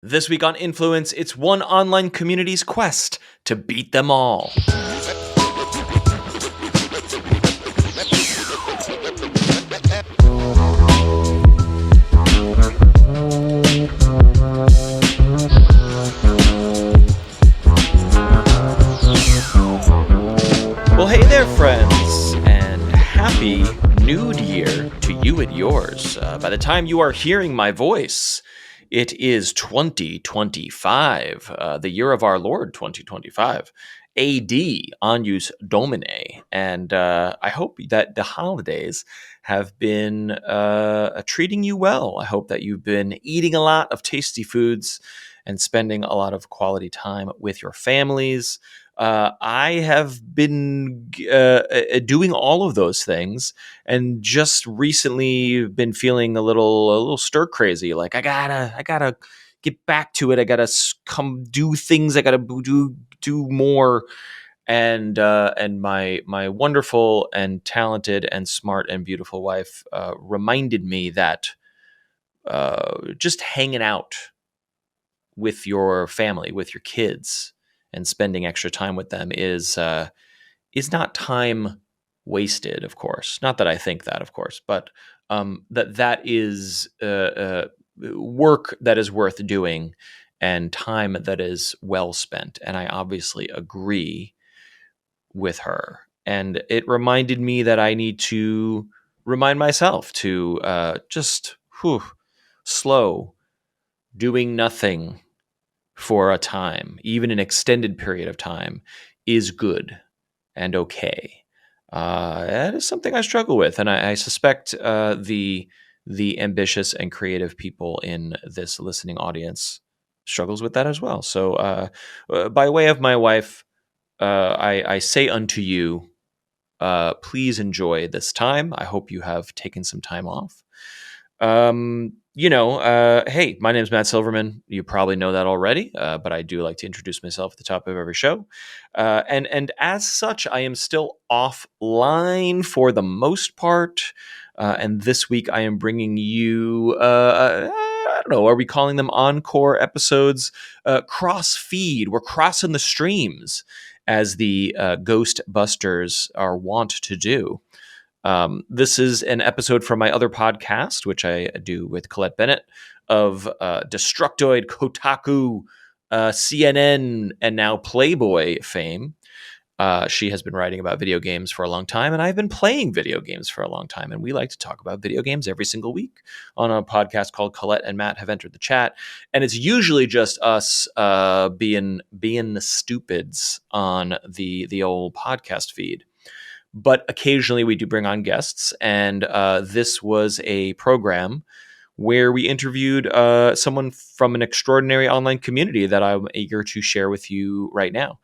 This week on Influence, it's one online community's quest to beat them all. Well, hey there, friends, and happy New Year to you and yours. By the time you are hearing my voice, it is 2025, the year of our Lord 2025, AD, Annus Domini. And I hope that the holidays have been treating you well. I hope that you've been eating a lot of tasty foods and spending a lot of quality time with your families. I have been doing all of those things, and just recently been feeling a little stir crazy. Like I gotta get back to it. I gotta come do things. I gotta do more. And my wonderful and talented and smart and beautiful wife reminded me that just hanging out with your family, with your kids, and spending extra time with them is not time wasted. Of course, not that I think that, of course, but that is work that is worth doing and time that is well spent. And I obviously agree with her. And it reminded me that I need to remind myself to just slow, doing nothing for a time, even an extended period of time, is good and okay. That is something I struggle with, and I suspect the ambitious and creative people in this listening audience struggles with that as well. So, by way of my wife, I say unto you, please enjoy this time. I hope you have taken some time off. Hey, my name is Matt Silverman. You probably know that already, but I do like to introduce myself at the top of every show. And as such, I am still offline for the most part. And this week, I am bringing you, I don't know, are we calling them encore episodes? Cross feed. We're crossing the streams, as the Ghost Busters are wont to do. This is an episode from my other podcast, which I do with Colette Bennett, of Destructoid, Kotaku, CNN, and now Playboy fame. She has been writing about video games for a long time, and I've been playing video games for a long time. And we like to talk about video games every single week on a podcast called Colette and Matt Have Entered the Chat. And it's usually just us being the stupids on the old podcast feed. But occasionally we do bring on guests, and this was a program where we interviewed someone from an extraordinary online community that I'm eager to share with you right now.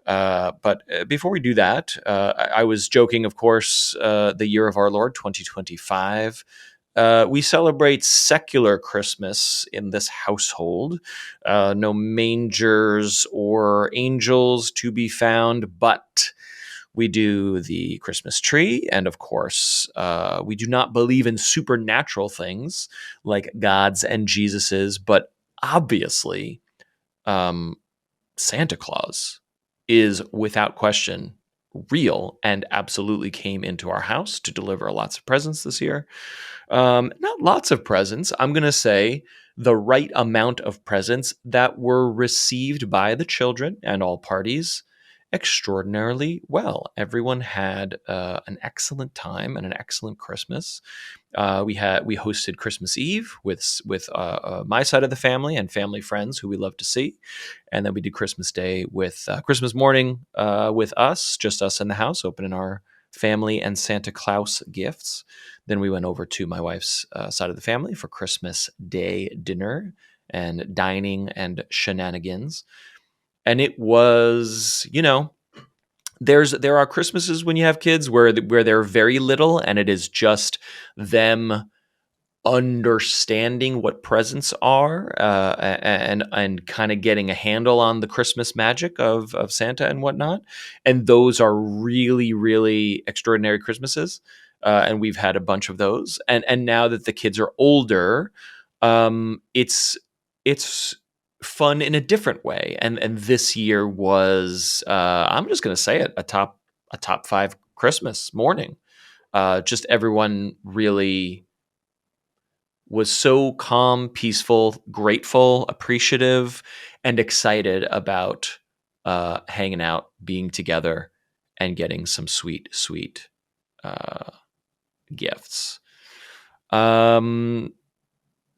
But before we do that, I was joking, of course, the year of our Lord, 2025. We celebrate secular Christmas in this household. No mangers or angels to be found, but we do the Christmas tree, and of course, we do not believe in supernatural things like gods and Jesuses, but obviously, Santa Claus is without question real and absolutely came into our house to deliver lots of presents this year. Not lots of presents. I'm going to say the right amount of presents that were received by the children and all parties extraordinarily well. Everyone had an excellent time and an excellent Christmas. We hosted Christmas Eve with my side of the family and family friends who we love to see, and then we did Christmas Day with Christmas morning with us, just us in the house, opening our family and Santa Claus gifts. Then we went over to my wife's side of the family for Christmas Day dinner and dining and shenanigans. And it was, there are Christmases when you have kids where they're very little, and it is just them understanding what presents are and kind of getting a handle on the Christmas magic of Santa and whatnot. And those are really, really extraordinary Christmases. And we've had a bunch of those. And now that the kids are older, it's fun in a different way. And this year was, I'm just going to say it, a top 5 Christmas morning. Just everyone really was so calm, peaceful, grateful, appreciative, and excited about hanging out, being together, and getting some sweet, sweet gifts.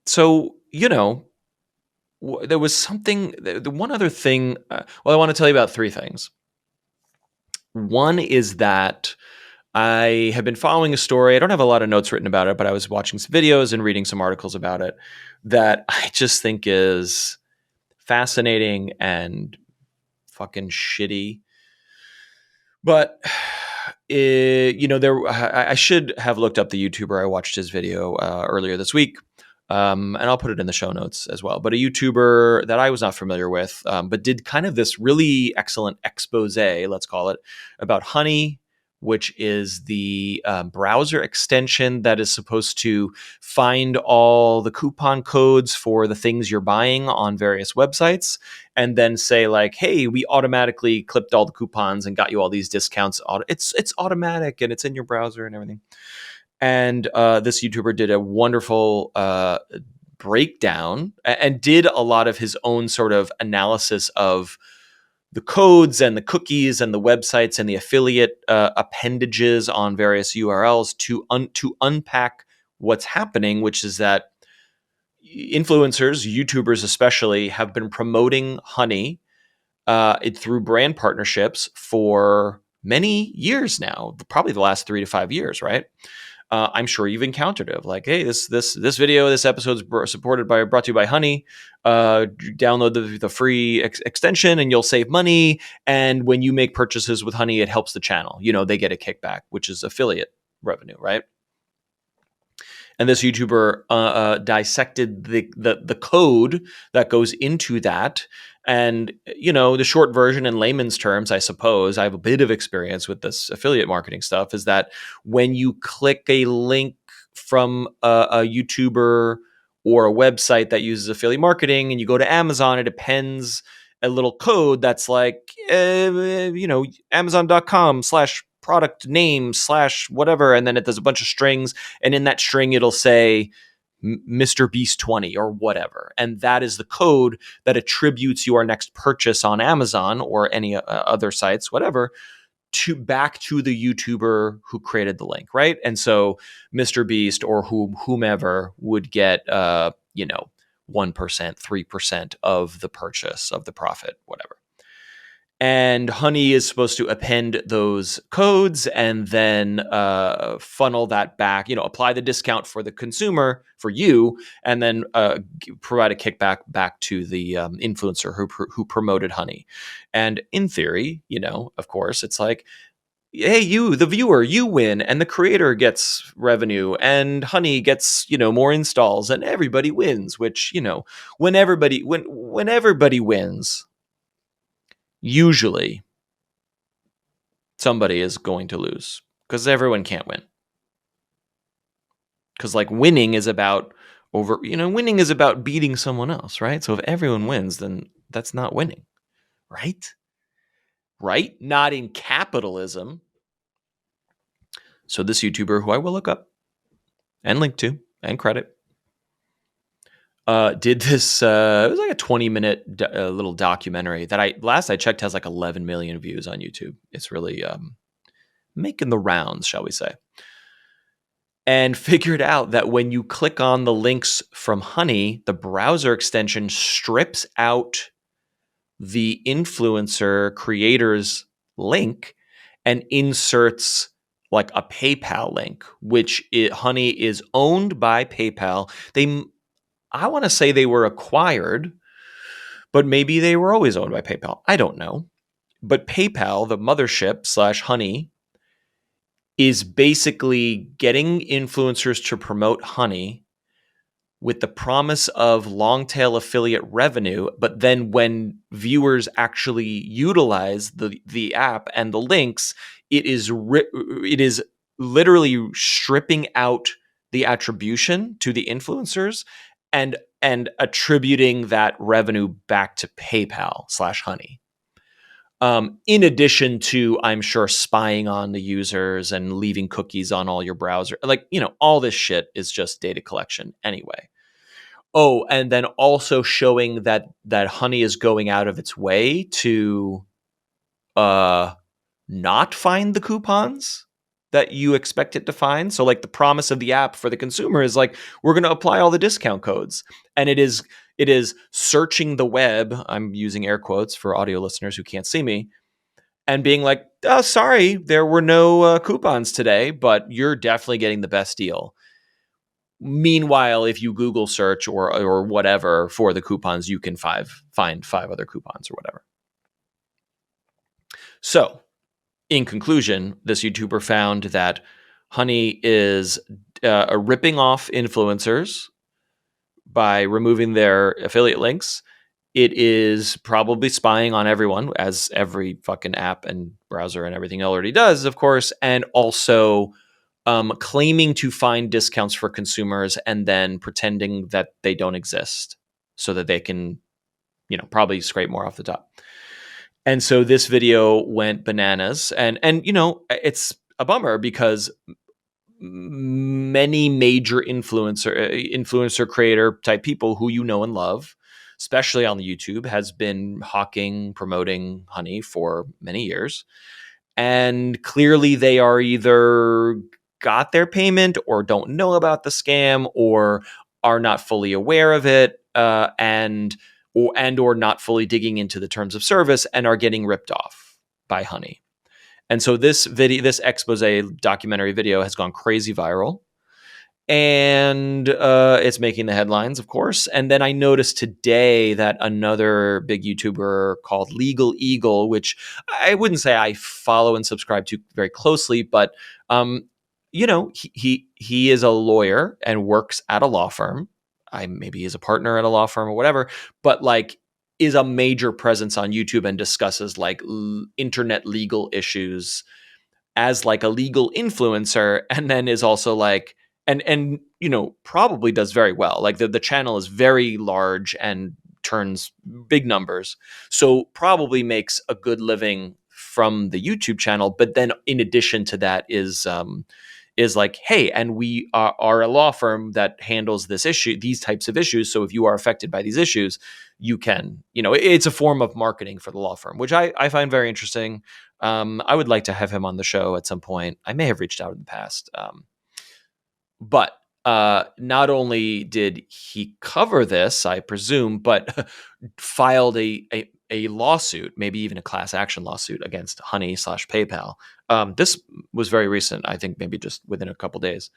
So, there was something, the one other thing. Well, I want to tell you about 3 things. One is that I have been following a story. I don't have a lot of notes written about it, but I was watching some videos and reading some articles about it that I just think is fascinating and fucking shitty. But I should have looked up the YouTuber. I watched his video earlier this week, and I'll put it in the show notes as well. But a YouTuber that I was not familiar with, but did kind of this really excellent expose, let's call it, about Honey, which is the browser extension that is supposed to find all the coupon codes for the things you're buying on various websites, and then say like, hey, we automatically clipped all the coupons and got you all these discounts. It's automatic and it's in your browser and everything. And this YouTuber did a wonderful breakdown and did a lot of his own sort of analysis of the codes and the cookies and the websites and the affiliate appendages on various URLs to unpack what's happening, which is that influencers, YouTubers especially, have been promoting Honey through brand partnerships for many years now, probably the last 3 to 5 years, right? I'm sure you've encountered it. Like, hey, this video, this episode is brought to you by Honey. Download the free extension and you'll save money. And when you make purchases with Honey, it helps the channel. They get a kickback, which is affiliate revenue, right? And this YouTuber dissected the code that goes into that. And, the short version in layman's terms, I suppose, I have a bit of experience with this affiliate marketing stuff, is that when you click a link from a YouTuber or a website that uses affiliate marketing and you go to Amazon, it appends a little code that's like, Amazon.com/product name/whatever. And then it does a bunch of strings. And in that string, it'll say Mr. Beast 20 or whatever. And that is the code that attributes your next purchase on Amazon or any other sites, whatever, back to the YouTuber who created the link, right? And so Mr. Beast or whomever would get, 1%, 3% of the purchase, of the profit, whatever. And Honey is supposed to append those codes and then funnel that back, apply the discount for the consumer, for you, and then provide a kickback back to the influencer who promoted Honey. And in theory, of course, it's like, hey, you, the viewer, you win, and the creator gets revenue, and Honey gets, more installs, and everybody wins, which, when everybody wins, usually somebody is going to lose because everyone can't win. Because winning is about winning is about beating someone else, right? So if everyone wins, then that's not winning, right? Right? Not in capitalism. So this YouTuber, who I will look up and link to and credit, did this, it was like a 20-minute little documentary that last I checked has like 11 million views on YouTube. It's really making the rounds, shall we say. And figured out that when you click on the links from Honey, the browser extension strips out the influencer creator's link and inserts like a PayPal link, which Honey is owned by PayPal. I want to say they were acquired, but maybe they were always owned by PayPal. I don't know. But PayPal, the mothership / Honey, is basically getting influencers to promote Honey with the promise of long tail affiliate revenue. But then when viewers actually utilize the app and the links, it is literally stripping out the attribution to the influencers and and attributing that revenue back to PayPal/Honey. In addition to, I'm sure, spying on the users and leaving cookies on all your browser. Like, all this shit is just data collection anyway. Oh, and then also showing that Honey is going out of its way to not find the coupons that you expect it to find. So like the promise of the app for the consumer is like, we're going to apply all the discount codes. And it is searching the web. I'm using air quotes for audio listeners who can't see me, and being like, oh, sorry, there were no coupons today, but you're definitely getting the best deal. Meanwhile, if you Google search or whatever for the coupons, you can find 5 other coupons or whatever. So, in conclusion, this YouTuber found that Honey is ripping off influencers by removing their affiliate links. It is probably spying on everyone, as every fucking app and browser and everything already does, of course, and also claiming to find discounts for consumers and then pretending that they don't exist so that they can, probably scrape more off the top. And so this video went bananas, and it's a bummer because many major influencer creator type people who and love, especially on the YouTube, has been promoting Honey for many years. And clearly they are either got their payment or don't know about the scam or are not fully aware of it, and or not fully digging into the terms of service and are getting ripped off by Honey. And so this expose documentary video has gone crazy viral, and it's making the headlines, of course. And then I noticed today that another big YouTuber called Legal Eagle, which I wouldn't say I follow and subscribe to very closely, but he is a lawyer and works at a law firm. Maybe he's a partner at a law firm or whatever, but like is a major presence on YouTube and discusses like internet legal issues as like a legal influencer, and then is also like and probably does very well. Like the channel is very large and turns big numbers, so probably makes a good living from the YouTube channel. But then in addition to that is like, hey, and we are a law firm that handles these types of issues. So if you are affected by these issues, you can, it's a form of marketing for the law firm, which I find very interesting. I would like to have him on the show at some point. I may have reached out in the past. But not only did he cover this, I presume, but filed a lawsuit, maybe even a class action lawsuit against Honey/PayPal. This was very recent, I think maybe just within a couple days.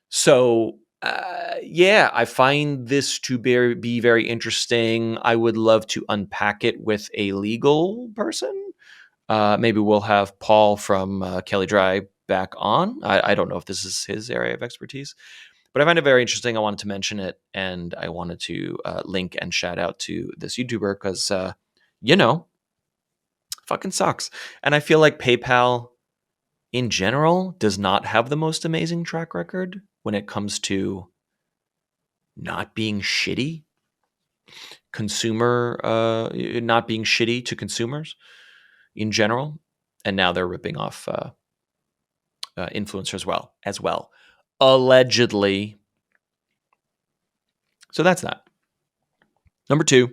So, I find this to be very interesting. I would love to unpack it with a legal person. Maybe we'll have Paul from Kelly Dry back on. I don't know if this is his area of expertise, but I find it very interesting. I wanted to mention it, and I wanted to link and shout out to this YouTuber because, fucking sucks. And I feel like PayPal in general does not have the most amazing track record when it comes to not being shitty not being shitty to consumers in general. And now they're ripping off influencers as well, allegedly. So that's that. Number 2,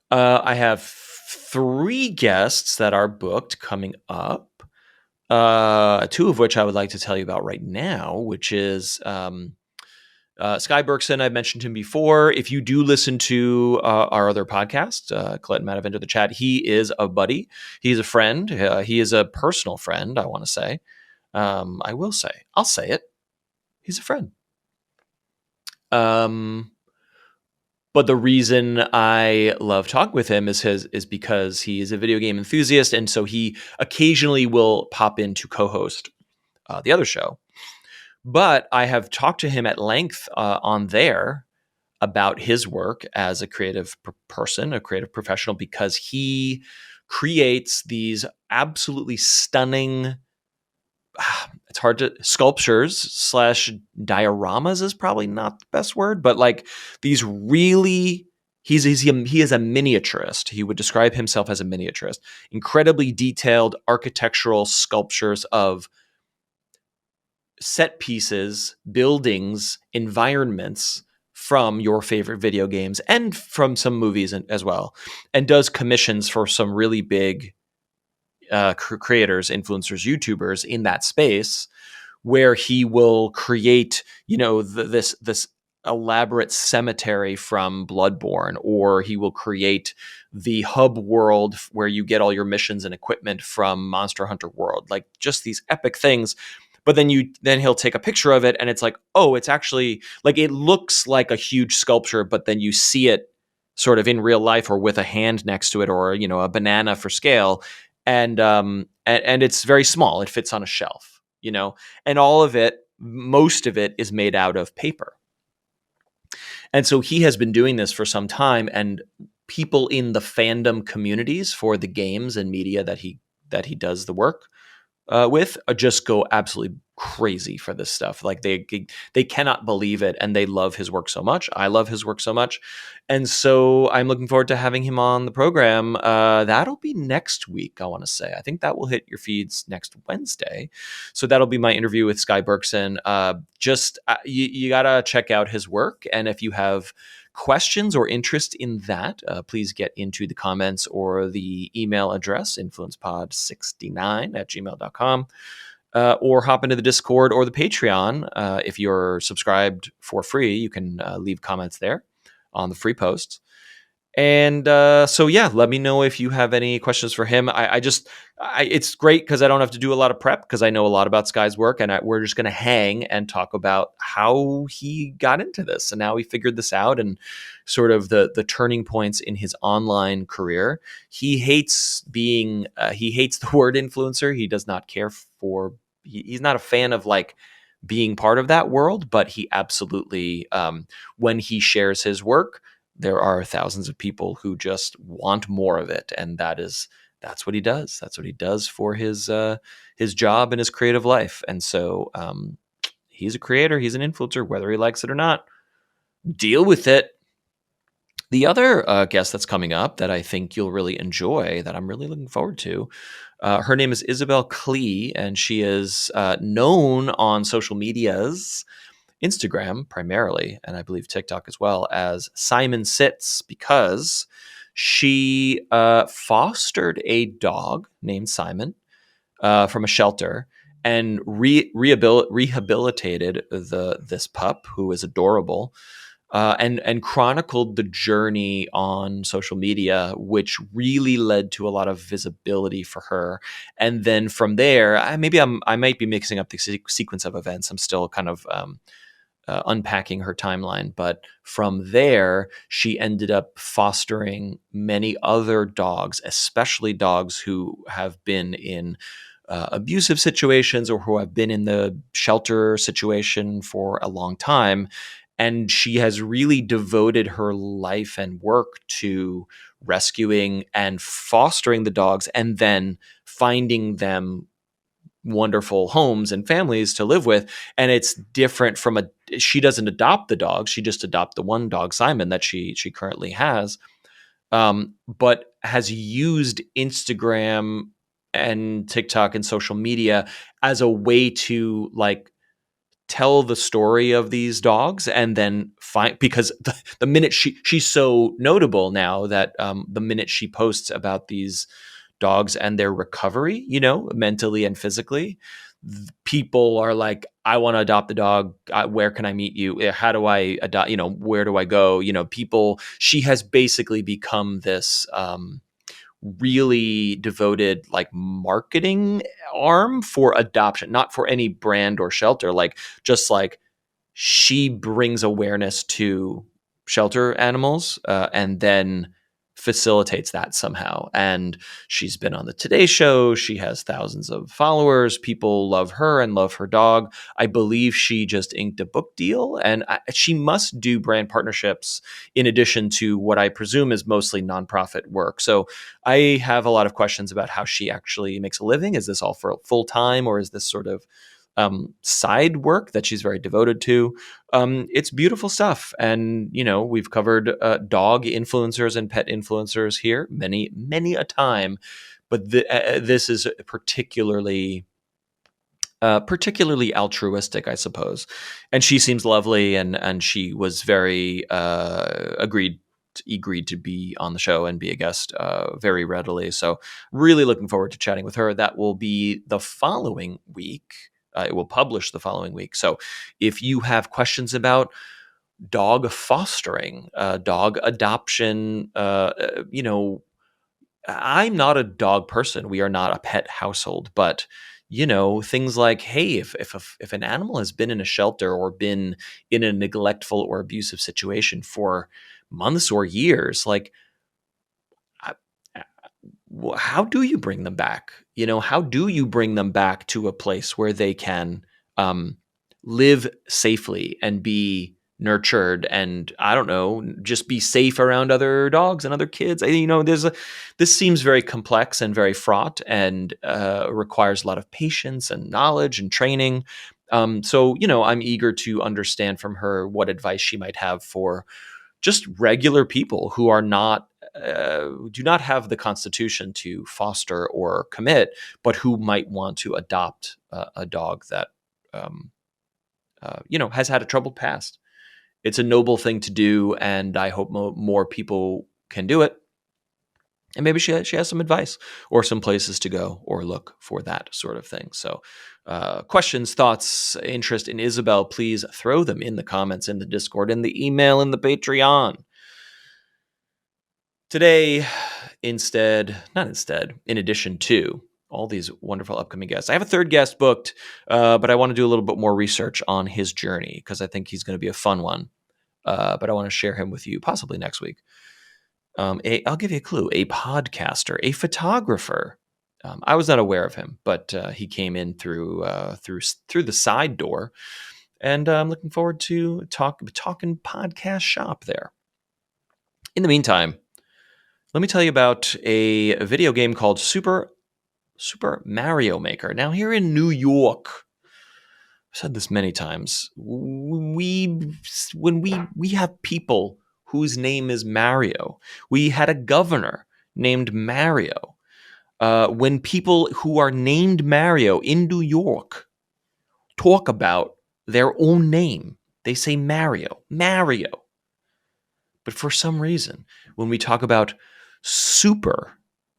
I have 3 guests that are booked coming up. 2 of which I would like to tell you about right now, which is Sky Berkson. I've mentioned him before. If you do listen to our other podcast, Colette and Matt have entered the chat. He is a buddy. He's a friend. He is a personal friend, I want to say. I'll say it. He's a friend. But the reason I love talking with him is because he is a video game enthusiast, and so he occasionally will pop in to co-host the other show. But I have talked to him at length on there about his work as a creative person, a creative professional, because he creates these absolutely stunning it's hard to sculptures slash dioramas is probably not the best word, but like these really he is a miniaturist. He would describe himself as a miniaturist. Incredibly detailed architectural sculptures of set pieces, buildings, environments from your favorite video games and from some movies as well, and does commissions for some really big creators, influencers, YouTubers in that space, where he will create, this elaborate cemetery from Bloodborne, or he will create the hub world where you get all your missions and equipment from Monster Hunter World, like just these epic things. But then he'll take a picture of it, and it's like, oh, it's actually like it looks like a huge sculpture, but then you see it sort of in real life or with a hand next to it, or a banana for scale, and it's very small. It fits on a shelf, and most of it is made out of paper. And so he has been doing this for some time, and people in the fandom communities for the games and media that he does the work with just go absolutely crazy for this stuff. Like they cannot believe it, and they love his work so much. I love his work so much, and so I'm looking forward to having him on the program. That'll be next week, I want to say. I think that will hit your feeds next Wednesday. So that'll be my interview with Sky Berkson. You gotta check out his work, and if you have questions or interest in that, please get into the comments or the email address influencepod69@gmail.com, or hop into the Discord or the Patreon. If you're subscribed for free, you can leave comments there on the free posts. And so yeah, let me know if you have any questions for him. It's great because I don't have to do a lot of prep, because I know a lot about Sky's work, and we're just going to hang and talk about how he got into this and how he figured this out, and sort of the turning points in his online career. He hates the word influencer. He does not care for. He's not a fan of like being part of that world, but he absolutely, when he shares his work, there are thousands of people who just want more of it, and that's what he does. That's what he does for his job and his creative life. And so he's a creator, he's an influencer, whether he likes it or not. Deal with it. The other guest that's coming up that I think you'll really enjoy, that I'm really looking forward to, her name is Isabel Klee, and she is known on social medias, Instagram primarily, and I believe TikTok as well, as Simon Sits, because she fostered a dog named Simon from a shelter, and rehabilitated this pup, who is adorable, and chronicled the journey on social media, which really led to a lot of visibility for her. And then from there, I might be mixing up the sequence of events. I'm still kind of unpacking her timeline. But from there, she ended up fostering many other dogs, especially dogs who have been in abusive situations, or who have been in the shelter situation for a long time. And she has really devoted her life and work to rescuing and fostering the dogs, and then finding them wonderful homes and families to live with. And it's different from she doesn't adopt the dogs. She just adopts the one dog, Simon, that she currently has, but has used Instagram and TikTok and social media as a way to like tell the story of these dogs, and then because the minute she's so notable now that the minute she posts about these dogs and their recovery, mentally and physically, people are like, I want to adopt the dog. Where can I meet you? How do I adopt? Where do I go? She has basically become this really devoted like marketing arm for adoption, not for any brand or shelter, like just like she brings awareness to shelter animals, and then facilitates that somehow. And she's been on the Today Show. She has thousands of followers. People love her and love her dog. I believe she just inked a book deal, and she must do brand partnerships in addition to what I presume is mostly nonprofit work. So I have a lot of questions about how she actually makes a living. Is this all for full time, or is this sort of side work that she's very devoted to? It's beautiful stuff. And, we've covered dog influencers and pet influencers here many a time. But this is particularly altruistic, I suppose. And she seems lovely, and she was very agreed to be on the show and be a guest very readily. So really looking forward to chatting with her. That will be the following week. It will publish the following week. So if you have questions about dog fostering, dog adoption, I'm not a dog person. We are not a pet household, but things like, hey, if an animal has been in a shelter or been in a neglectful or abusive situation for months or years, like, how do you bring them back? How do you bring them back to a place where they can live safely and be nurtured, and I don't know, just be safe around other dogs and other kids? This seems very complex and very fraught, and requires a lot of patience and knowledge and training. So I'm eager to understand from her what advice she might have for just regular people who are not do not have the constitution to foster or commit, but who might want to adopt a dog that has had a troubled past. It's a noble thing to do, and I hope more people can do it. And maybe she has some advice or some places to go or look for that sort of thing. So questions, thoughts, interest in Isabel, please throw them in the comments, in the Discord, in the email, in the Patreon. Today, in addition to all these wonderful upcoming guests, I have a third guest booked, but I want to do a little bit more research on his journey because I think he's going to be a fun one. But I want to share him with you possibly next week. I'll give you a clue: a podcaster, a photographer. I was not aware of him, but he came in through the side door, and I'm looking forward to talking podcast shop there. In the meantime, let me tell you about a video game called Super Mario Maker. Now, here in New York, I've said this many times, when we have people whose name is Mario. We had a governor named Mario. When people who are named Mario in New York talk about their own name, they say Mario. But for some reason, when we talk about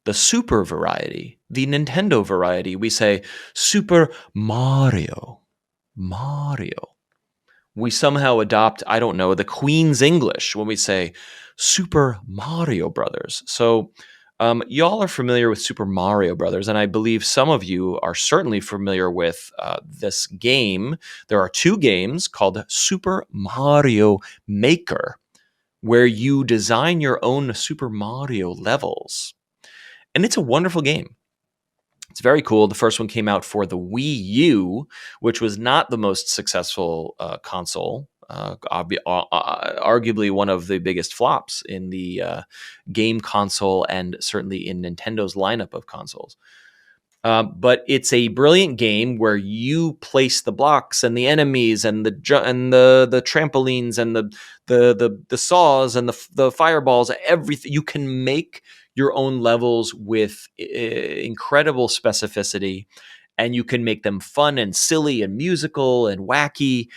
the Super variety, the Nintendo variety, we say Super Mario. We somehow adopt, I don't know, the Queen's English when we say Super Mario Brothers. So y'all are familiar with Super Mario Brothers, and I believe some of you are certainly familiar with this game. There are two games called Super Mario Maker, where you design your own Super Mario levels. And it's a wonderful game. It's very cool. The first one came out for the Wii U, which was not the most successful console, arguably one of the biggest flops in the game console and certainly in Nintendo's lineup of consoles. But it's a brilliant game where you place the blocks and the enemies and the trampolines and the saws and the fireballs, everything. You can make your own levels with incredible specificity, and you can make them fun and silly and musical and wacky,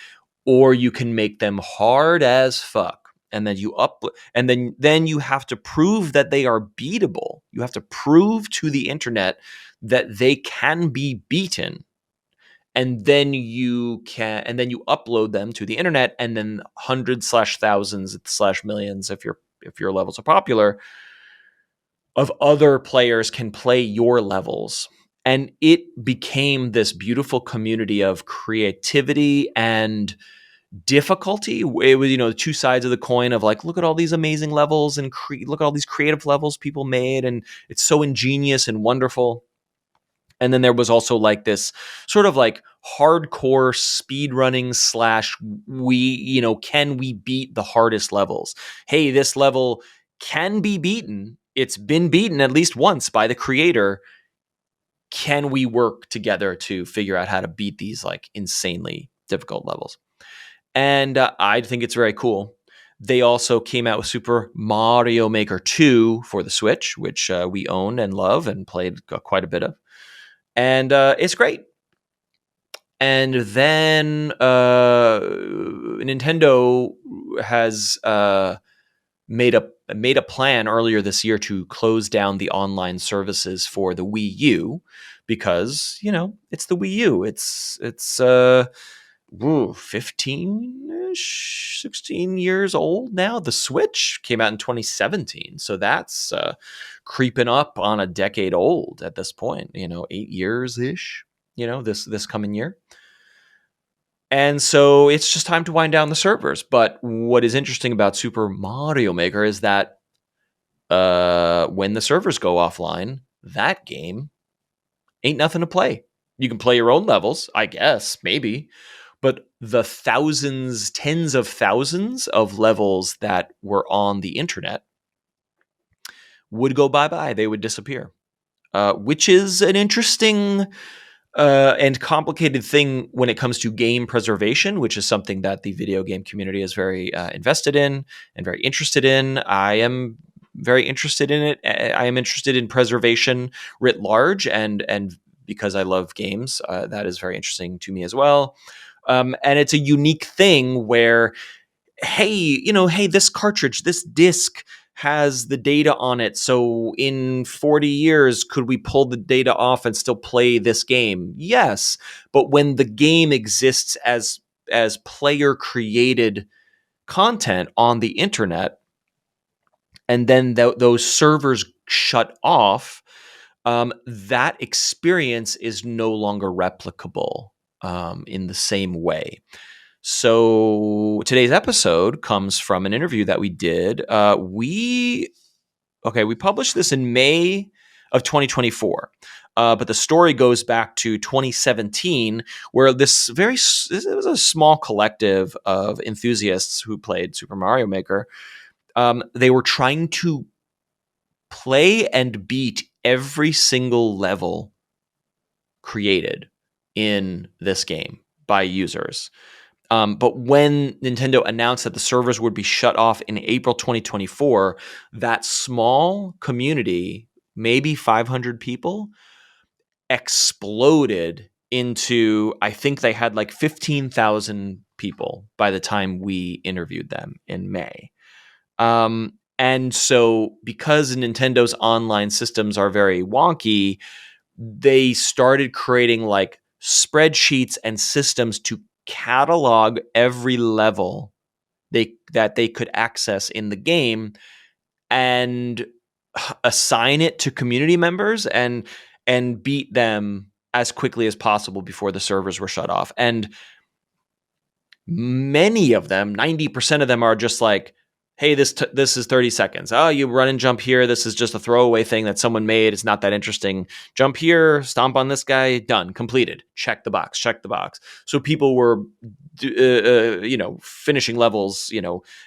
or you can make them hard as fuck. And then then you have to prove that they are beatable. You have to prove to the internet that they can be beaten. And then you upload them to the internet, and then hundreds / thousands / millions, if your levels are popular, of other players can play your levels. And it became this beautiful community of creativity and difficulty. It was, the two sides of the coin of like, look at all these amazing levels and look at all these creative levels people made, and it's so ingenious and wonderful. And then there was also like this sort of like hardcore speed running slash can we beat the hardest levels? Hey, this level can be beaten. It's been beaten at least once by the creator. Can we work together to figure out how to beat these like insanely difficult levels? And I think it's very cool. They also came out with Super Mario Maker 2 for the Switch, which we own and love and played quite a bit of. And it's great. And then Nintendo has made a plan earlier this year to close down the online services for the Wii U because it's the Wii U. It's 15-ish, 16 years old now. The Switch came out in 2017, so that's creeping up on a decade old at this point. 8 years ish. This coming year. And so it's just time to wind down the servers. But what is interesting about Super Mario Maker is that when the servers go offline, that game ain't nothing to play. You can play your own levels, I guess, maybe. But the thousands, tens of thousands of levels that were on the internet would go bye-bye. They would disappear, which is an interesting and complicated thing when it comes to game preservation, which is something that the video game community is very invested in and very interested in. I am very interested in it. I am interested in preservation writ large, and because I love games, that is very interesting to me as well. And it's a unique thing where, hey, this cartridge, this disc has the data on it. So in 40 years, could we pull the data off and still play this game? Yes. But when the game exists as player created content on the internet, and then those servers shut off, that experience is no longer replicable in the same way. So today's episode comes from an interview that we did. We published this in May of 2024. But the story goes back to 2017, where it was a small collective of enthusiasts who played Super Mario Maker. They were trying to play and beat every single level created in this game by users. But when Nintendo announced that the servers would be shut off in April 2024, that small community, maybe 500 people, exploded into, I think they had like 15,000 people by the time we interviewed them in May. And so because Nintendo's online systems are very wonky, they started creating like spreadsheets and systems to catalog every level that they could access in the game and assign it to community members and beat them as quickly as possible before the servers were shut off. And many of them, 90% of them, are just like, hey, this is 30 seconds. Oh, you run and jump here. This is just a throwaway thing that someone made. It's not that interesting. Jump here, stomp on this guy, done, completed. Check the box. So people were, finishing levels.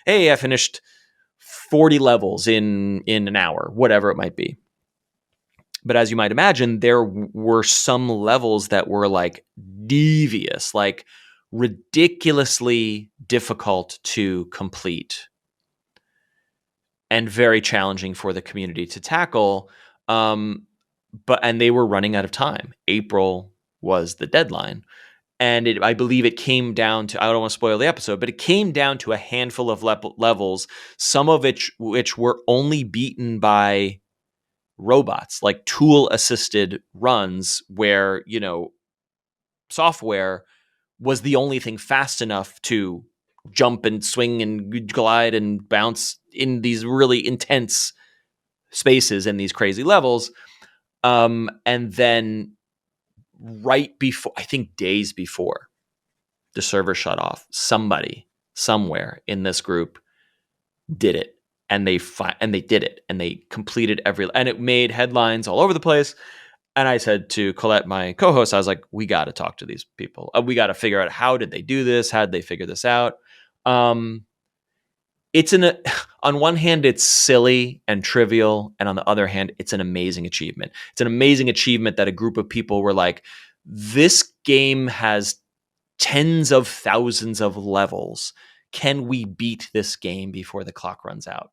Hey, I finished 40 levels in an hour, whatever it might be. But as you might imagine, there were some levels that were like devious, like ridiculously difficult to complete and very challenging for the community to tackle. And they were running out of time. April was the deadline. And I believe it came down to, I don't want to spoil the episode, but it came down to a handful of levels, some of which were only beaten by robots, like tool-assisted runs where, software was the only thing fast enough to jump and swing and glide and bounce in these really intense spaces in these crazy levels. And then right before, I think days before, the server shut off. Somebody somewhere in this group did it, and they did it, and they completed and it made headlines all over the place. And I said to Colette, my co-host, I was like, we got to talk to these people. We got to figure out, how did they do this? How did they figure this out? It's on one hand, it's silly and trivial. And on the other hand, it's an amazing achievement. It's an amazing achievement that a group of people were like, this game has tens of thousands of levels. Can we beat this game before the clock runs out?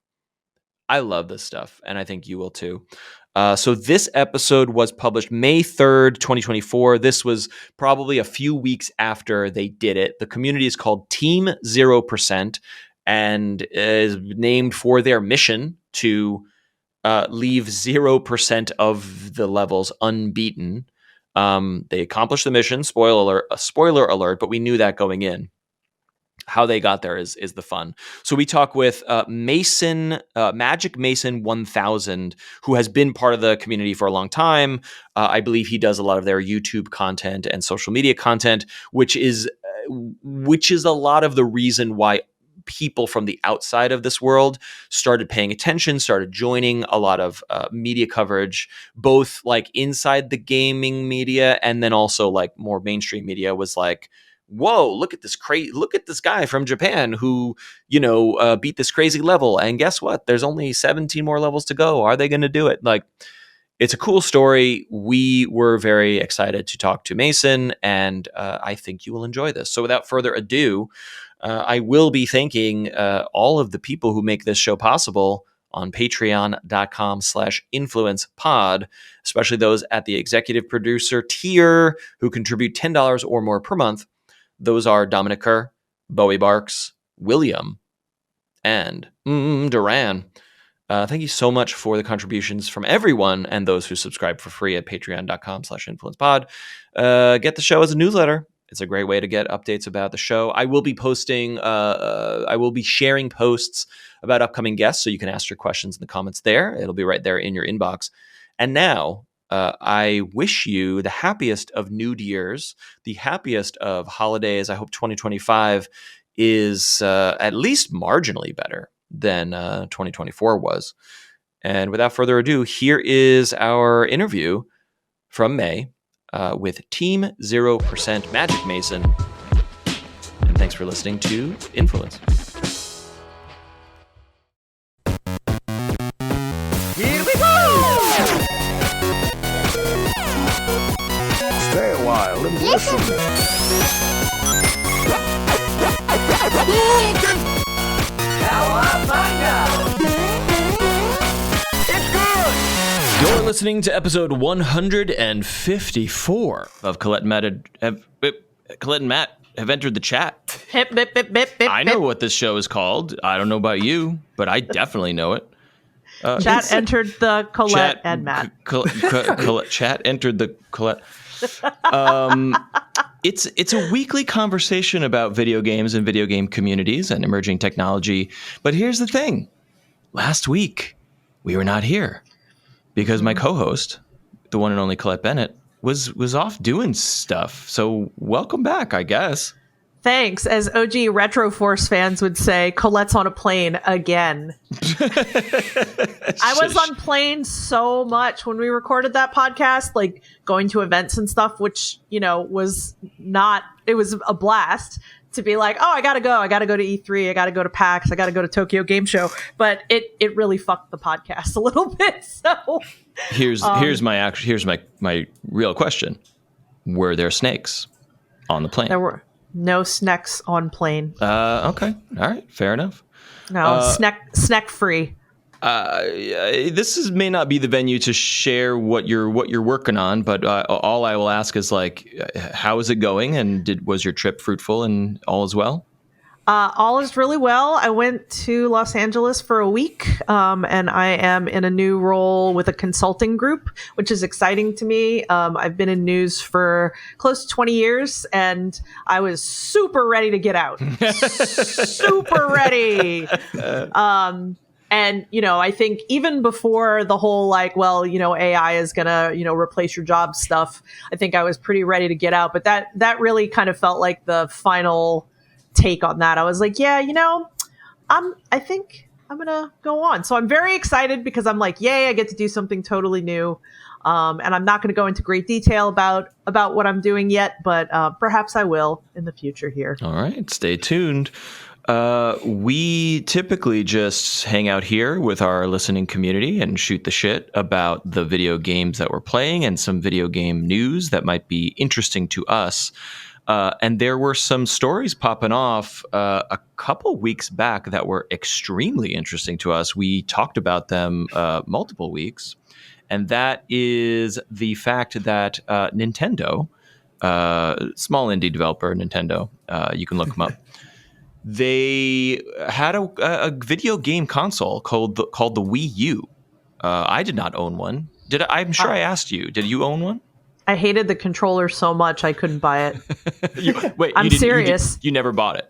I love this stuff, and I think you will too. So this episode was published May 3rd, 2024. This was probably a few weeks after they did it. The community is called Team 0% and is named for their mission to leave 0% of the levels unbeaten. They accomplished the mission, spoiler alert, but we knew that going in. How they got there is the fun. So we talk with Mason, Magic Mason 1000, who has been part of the community for a long time. I believe he does a lot of their YouTube content and social media content, which is a lot of the reason why people from the outside of this world started paying attention, started joining a lot of media coverage, both like inside the gaming media and then also like more mainstream media was like, whoa, look at this guy from Japan who, beat this crazy level. And guess what? There's only 17 more levels to go. Are they going to do it? Like, it's a cool story. We were very excited to talk to Mason, and I think you will enjoy this. So without further ado, I will be thanking all of the people who make this show possible on patreon.com/influencepod, especially those at the executive producer tier who contribute $10 or more per month. Those are Dominic Kerr, Bowie Barks, William, and Duran. Thank you so much for the contributions from everyone and those who subscribe for free at patreon.com/influencepod. Get the show as a newsletter. It's a great way to get updates about the show. I will be sharing posts about upcoming guests, so you can ask your questions in the comments there. It'll be right there in your inbox. And now, I wish you the happiest of New Year's, the happiest of holidays. I hope 2025 is at least marginally better than 2024 was. And without further ado, here is our interview from May with Team 0% Magic Mason. And thanks for listening to Influence. Here we go! Stay a while and listen. It's good! You're listening to episode 154 of Colette and Matt have entered the chat. Hip, bip, bip, bip, bip, I know what this show is called. I don't know about you, but I definitely know it. Chat entered the Colette and Matt. Chat entered the Colette. It's a weekly conversation about video games and video game communities and emerging technology. But here's the thing. Last week, we were not here because my co-host, the one and only Colette Bennett, was off doing stuff. So welcome back, I guess. Thanks. As OG Retro Force fans would say, Colette's on a plane again. I was on planes so much when we recorded that podcast, like going to events and stuff, which, was a blast to be like, oh, I gotta go to E3, I gotta go to PAX, I gotta go to Tokyo Game Show. But it really fucked the podcast a little bit. So here's my real question. Were there snakes on the plane? There were no snacks on plane. Okay. All right. Fair enough. No, snack free. This may not be the venue to share what you're working on, but all I will ask is how is it going? And was your trip fruitful and all is well? All is really well. I went to Los Angeles for a week, and I am in a new role with a consulting group, which is exciting to me. I've been in news for close to 20 years, and I was super ready to get out. Super ready. And, I think even before the whole AI is going to, replace your job stuff, I think I was pretty ready to get out. But that really kind of felt like the final take on that. I was like, yeah, I think I'm going to go on. So I'm very excited because I'm like, yay, I get to do something totally new. And I'm not going to go into great detail about what I'm doing yet, but perhaps I will in the future here. All right, stay tuned. We typically just hang out here with our listening community and shoot the shit about the video games that we're playing and some video game news that might be interesting to us. And there were some stories popping off a couple weeks back that were extremely interesting to us. We talked about them multiple weeks. And that is the fact that Nintendo, small indie developer, Nintendo, you can look them up. They had a video game console called the Wii U. I did not own one. I'm sure I asked you. Did you own one? I hated the controller so much I couldn't buy it. Wait, I'm serious. You never bought it?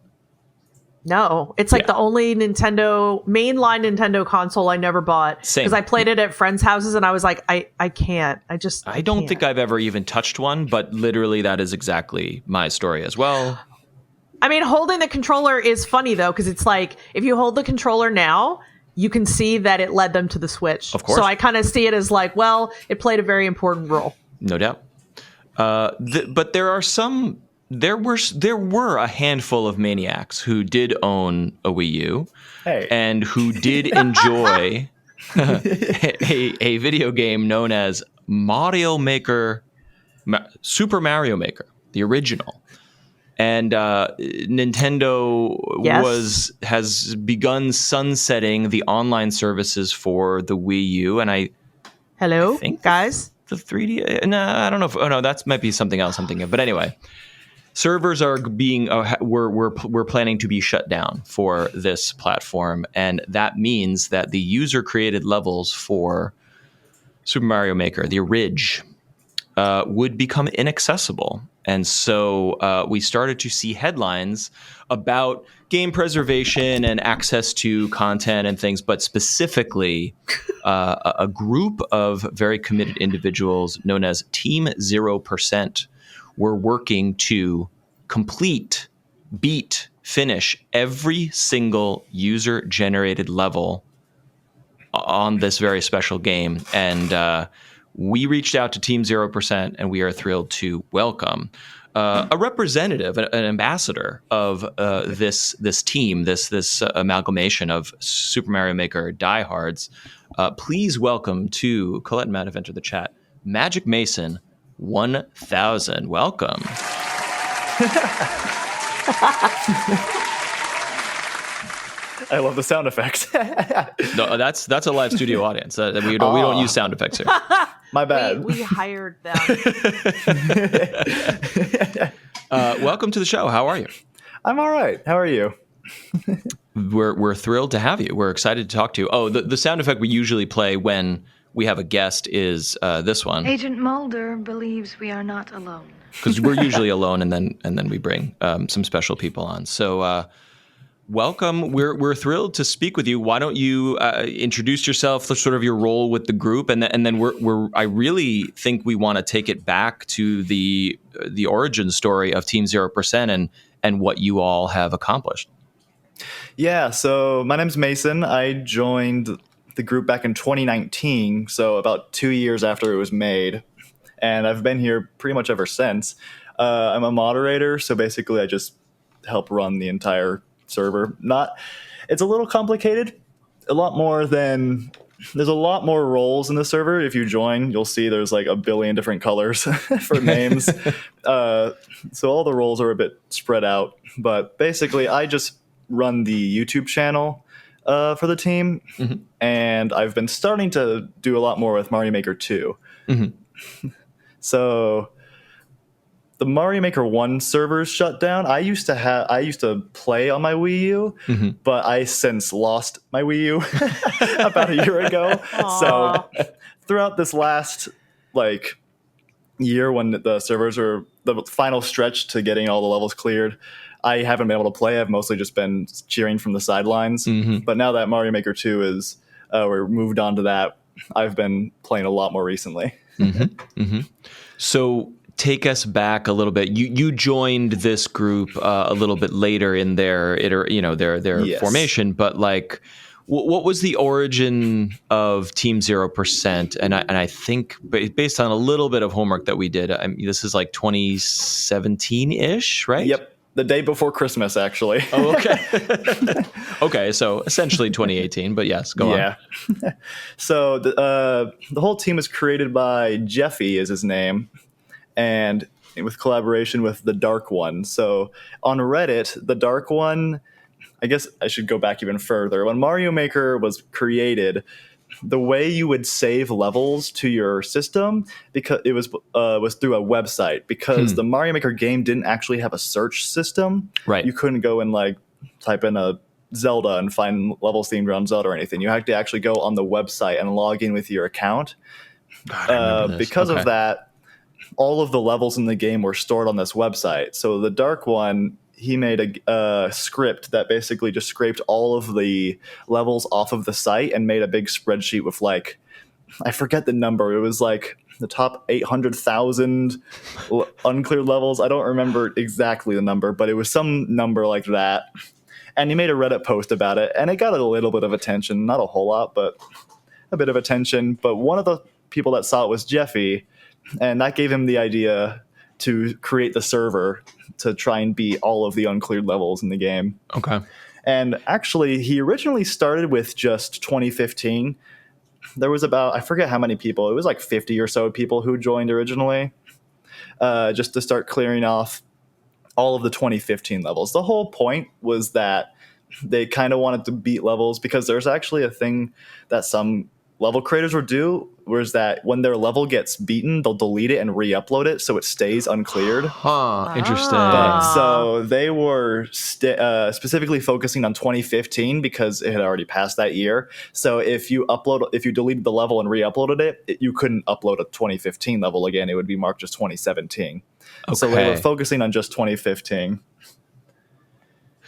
No, it's like the only mainline Nintendo console I never bought. Same. Because I played it at friends' houses and I was like, I can't. I don't think I've ever even touched one, but literally that is exactly my story as well. I mean, holding the controller is funny, though, because it's like, if you hold the controller now, you can see that it led them to the Switch. Of course. So I kind of see it as like, well, it played a very important role. No doubt. But there were a handful of maniacs who did own a Wii U and who did enjoy a video game known as Super Mario Maker, the original. And Nintendo has begun sunsetting the online services for the Wii U, and I think guys. The 3D. No, I don't know. That might be something else I'm thinking of. But anyway, servers are being we're planning to be shut down for this platform, and that means that the user created levels for Super Mario Maker, the Orig, would become inaccessible. And so we started to see headlines about game preservation and access to content and things, but specifically a group of very committed individuals known as Team 0% were working to finish every single user-generated level on this very special game. And we reached out to Team 0%, and we are thrilled to welcome a representative, an ambassador of this team, this amalgamation of Super Mario Maker diehards. Please welcome to Colette and Matt have entered the chat, Magic Mason 1000. Welcome. I love the sound effects. No, that's a live studio audience. We don't use sound effects here. My bad. We hired them. Welcome to the show. How are you? I'm all right. How are you? We're thrilled to have you. We're excited to talk to you. Oh, the sound effect we usually play when we have a guest is this one. Agent Mulder believes we are not alone. Because we're usually alone, and then we bring some special people on. So welcome. We're thrilled to speak with you. Why don't you introduce yourself, sort of your role with the group, and then I really think we want to take it back to the origin story of Team 0% and what you all have accomplished. Yeah. So my name's Mason. I joined the group back in 2019, so about 2 years after it was made. And I've been here pretty much ever since. I'm a moderator, so basically I just help run the entire server. It's a little complicated. There's a lot more roles in the server. If you join, you'll see there's like a billion different colors for names. So all the roles are a bit spread out. But basically, I just run the YouTube channel for the team. Mm-hmm. And I've been starting to do a lot more with Mario Maker 2. Mm-hmm. So the Mario Maker 1 servers shut down. I used to play on my Wii U, mm-hmm. but I since lost my Wii U about a year ago. So throughout this last year when the servers are the final stretch to getting all the levels cleared, I haven't been able to play. I've mostly just been cheering from the sidelines. But now that Mario Maker 2 is we're moved on to that, I've been playing a lot more recently. So take us back a little bit. You joined this group a little bit later in their Yes. formation, but like, what was the origin of Team 0%? And I think based on a little bit of homework that we did, this is like 2017-ish, right? Yep. The day before Christmas, actually. Oh, okay. Okay, so essentially 2018, but yes, go on. Yeah. So the whole team was created by Jeffy, is his name, and with collaboration with the Dark One. So on Reddit, the Dark One, I guess I should go back even further. When Mario Maker was created, the way you would save levels to your system, because it was through a website, because the Mario Maker game didn't actually have a search system. Right. You couldn't go and like type in a Zelda and find levels themed around Zelda or anything. You had to actually go on the website and log in with your account. God, I remember this. Because Okay. of that, all of the levels in the game were stored on this website. So the Dark One, he made a script that basically just scraped all of the levels off of the site and made a big spreadsheet with, like, I forget the number. It was like the top 800,000 uncleared levels. I don't remember exactly the number, but it was some number like that. And he made a Reddit post about it, and it got a little bit of attention. Not a whole lot, but a bit of attention. But one of the people that saw it was Jeffy, and that gave him the idea to create the server to try and beat all of the uncleared levels in the game. Okay. And actually, he originally started with just 2015. There was about, I forget how many people, it was like 50 or so people who joined originally, just to start clearing off all of the 2015 levels. The whole point was that they kind of wanted to beat levels, because there's actually a thing that some level creators would do, whereas that when their level gets beaten, they'll delete it and re-upload it so it stays uncleared. Interesting. So they were specifically focusing on 2015 because it had already passed that year. So if you deleted the level and re-uploaded it, you couldn't upload a 2015 level again. It would be marked as 2017. Okay. So they were focusing on just 2015.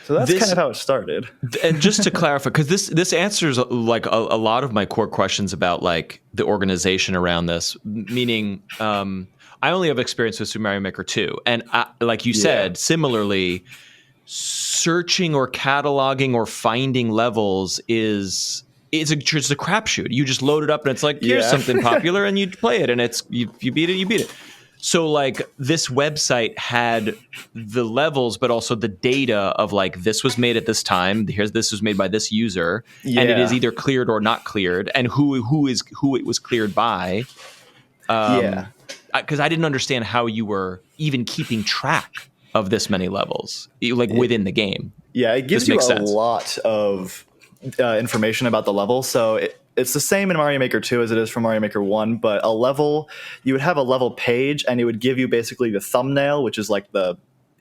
So that's kind of how it started. And just to clarify, because this answers like a lot of my core questions about like the organization around this. Meaning, I only have experience with Super Mario Maker 2, and like you said, similarly, searching or cataloging or finding levels is it's a crapshoot. You just load it up, and it's like, here's something popular, and you play it, and it's you beat it, you beat it. So like this website had the levels, but also the data of like, this was made at this time. This was made by this user, and it is either cleared or not cleared, and who it was cleared by. Because I didn't understand how you were even keeping track of this many levels, like within the game. Yeah, it gives you a sense. lot of information about the level. So it's the same in Mario Maker 2 as it is for Mario Maker 1, but a level, you would have a level page, and it would give you basically the thumbnail, which is like the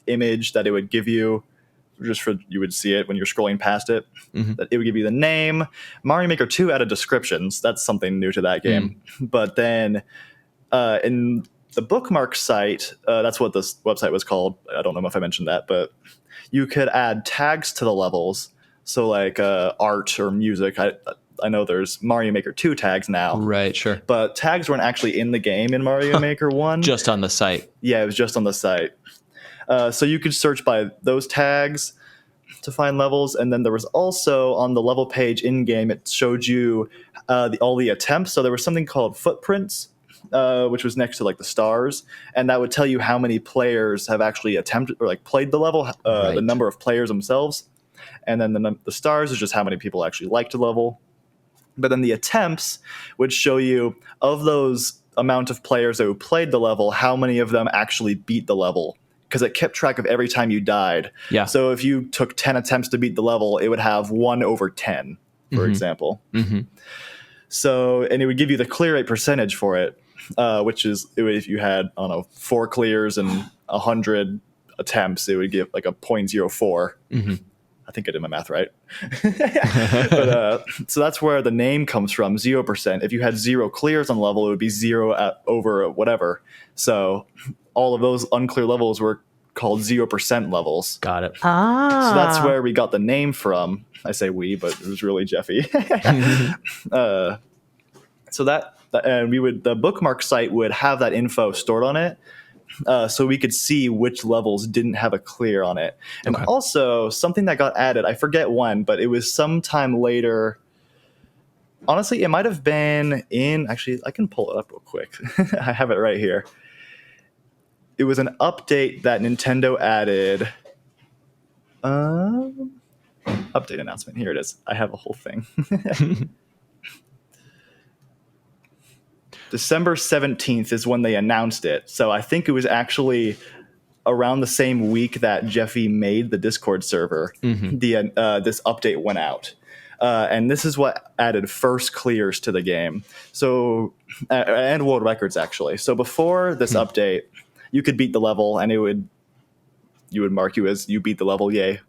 image that it would give you, you would see it when you're scrolling past it. That it would give you the name. Mario Maker 2 added descriptions. That's something new to that game. But then in the bookmark site, that's what this website was called. I don't know if I mentioned that, but you could add tags to the levels. So like art or music. I know there's Mario Maker 2 tags now. Right, sure. But tags weren't actually in the game in Mario Maker 1. Just on the site. Yeah, it was just on the site. So you could search by those tags to find levels. And then there was also on the level page in-game, it showed you all the attempts. So there was something called footprints, which was next to like the stars. And that would tell you how many players have actually attempted or like played the level, the number of players themselves. And then the stars is just how many people actually liked the level. But then the attempts would show you, of those amount of players who played the level, how many of them actually beat the level, because it kept track of every time you died. Yeah. So if you took 10 attempts to beat the level, it would have 1/10, for example. So, and it would give you the clear rate percentage for it, which is if you had, I don't know, 4 clears and 100 attempts, it would give like a 0.04. I think I did my math right. But so that's where the name comes from, 0%. If you had 0 clears on level, it would be 0 over whatever. So all of those unclear levels were called 0% levels. Got it. Ah. So that's where we got the name from. I say we, but it was really Jeffy. So that and the bookmark site would have that info stored on it. So we could see which levels didn't have a clear on it. And also something that got added, I forget when, but it was sometime later. Honestly, it might have been actually, I can pull it up real quick. I have it right here. It was an update that Nintendo added. Update announcement. Here it is. I have a whole thing. December 17th is when they announced it. So I think it was actually around the same week that Jeffy made the Discord server. This update went out. And this is what added first clears to the game. So and world records, actually. So before this update, you could beat the level and you would mark you as you beat the level, yay.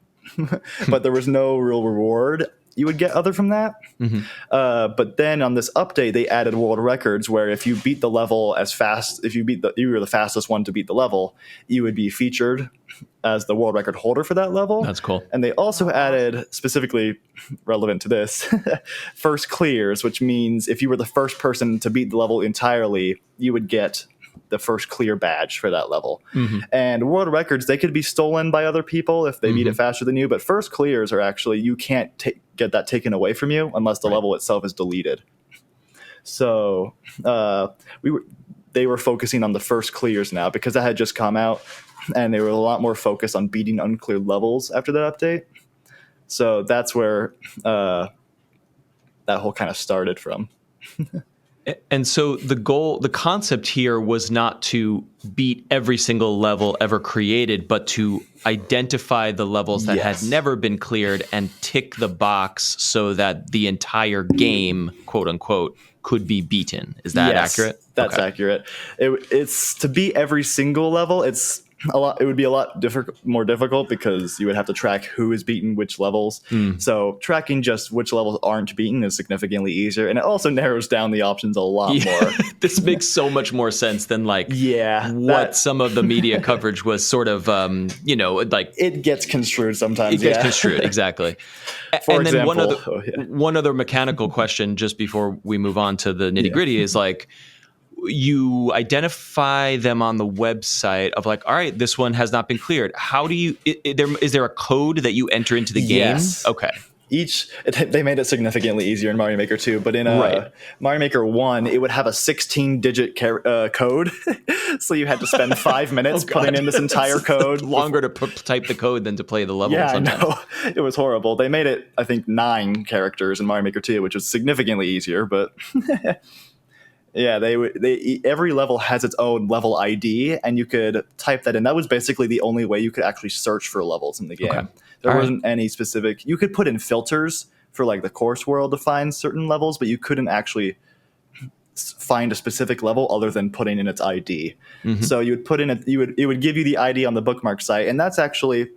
But there was no real reward you would get other from that. But then on this update, they added world records where if you beat the level as fast, if you were the fastest one to beat the level, you would be featured as the world record holder for that level. That's cool. And they also added, specifically relevant to this, first clears, which means if you were the first person to beat the level entirely, you would get the first clear badge for that level. And world records, they could be stolen by other people if they beat it faster than you, but first clears are actually, you can't get that taken away from you unless the level itself is deleted. So they were focusing on the first clears now because that had just come out, and they were a lot more focused on beating uncleared levels after that update. So that's where that whole kind of started from. And so the concept here was not to beat every single level ever created, but to identify the levels that had never been cleared and tick the box so that the entire game, quote unquote, could be beaten. Is that accurate? That's accurate. It's to beat every single level. It would be a lot more difficult because you would have to track who is beaten which levels. So tracking just which levels aren't beaten is significantly easier, and it also narrows down the options a lot more. This makes so much more sense than some of the media coverage was sort of like it gets construed sometimes. It gets construed, exactly. For and example, then one other mechanical question just before we move on to the nitty gritty is like, you identify them on the website of like, all right, this one has not been cleared. How do you, is there a code that you enter into the game? Yes. Okay. They made it significantly easier in Mario Maker 2, but in Mario Maker 1, it would have a 16-digit code. So you had to spend 5 minutes putting in this entire code. Longer to type the code than to play the level. Yeah, sometimes. I know. It was horrible. They made it, I think, 9 characters in Mario Maker 2, which was significantly easier, but... Yeah, every level has its own level ID, and you could type that in. That was basically the only way you could actually search for levels in the game. Okay. There wasn't any specific... You could put in filters for like the course world to find certain levels, but you couldn't actually find a specific level other than putting in its ID. So you would put in it would give you the ID on the bookmark site, and that's actually...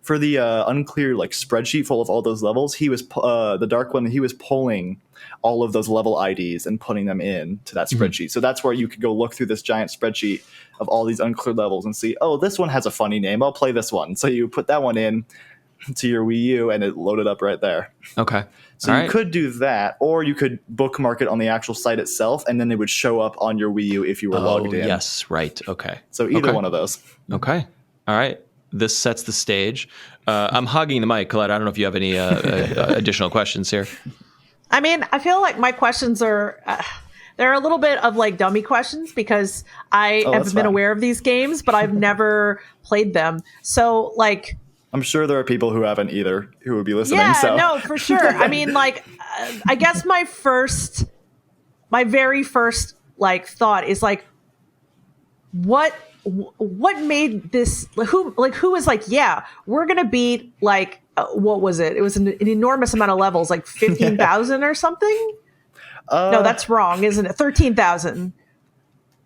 For the unclear spreadsheet full of all those levels, he was the Dark One. He was pulling all of those level IDs and putting them in to that spreadsheet. So that's where you could go look through this giant spreadsheet of all these uncleared levels and see, oh, this one has a funny name. I'll play this one. So you put that one in to your Wii U, and it loaded up right there. Okay. So you could do that, or you could bookmark it on the actual site itself, and then it would show up on your Wii U if you were logged in. Yes, right. Okay. So either one of those. Okay. All right. This sets the stage. I'm hogging the mic, Colette. I don't know if you have any additional questions here. I mean, I feel like my questions are they're a little bit of like dummy questions because I have been aware of these games, but I've never played them. So like, I'm sure there are people who haven't either who would be listening. Yeah, so. No, for sure. I mean, like, I guess my very first like thought is like, what made this who was like, yeah, we're gonna beat like what was it? It was an enormous amount of levels, like 15,000 or something. No, that's wrong, isn't it? 13,000.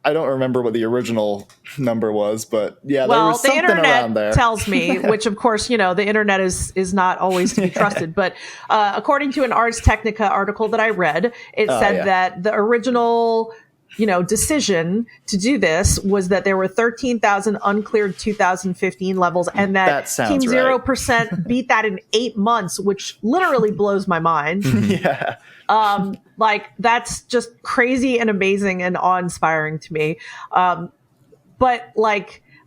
I don't remember what the original number was, but yeah, there was something the internet around there. tells me, which of course, the internet is not always to be trusted. But according to an Ars Technica article that I read, it said that the original, decision to do this was that there were 13,000 uncleared 2015 levels, and that Team 0% beat that in 8 months, which literally blows my mind. Yeah. That's just crazy and amazing and awe-inspiring to me. But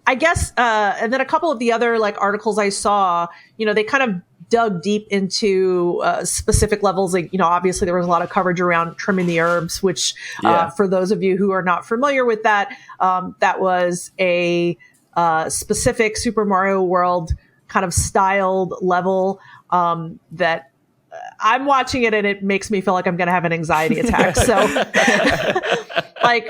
I guess, and then a couple of the other articles I saw, they kind of dug deep into specific levels. Obviously there was a lot of coverage around trimming the herbs, which for those of you who are not familiar with that, that was a specific Super Mario World kind of styled level that I'm watching it and it makes me feel like I'm going to have an anxiety attack. So I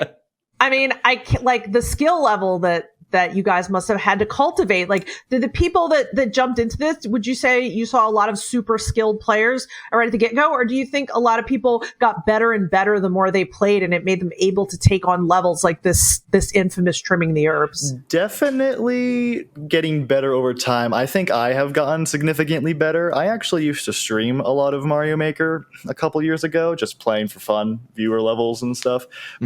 can't, the skill level that you guys must have had to cultivate. Did the people that jumped into this, would you say you saw a lot of super skilled players right at the get-go? Or do you think a lot of people got better and better the more they played and it made them able to take on levels like this infamous trimming the herbs? Definitely getting better over time. I think I have gotten significantly better. I actually used to stream a lot of Mario Maker a couple years ago, just playing for fun, viewer levels and stuff. Mm-hmm.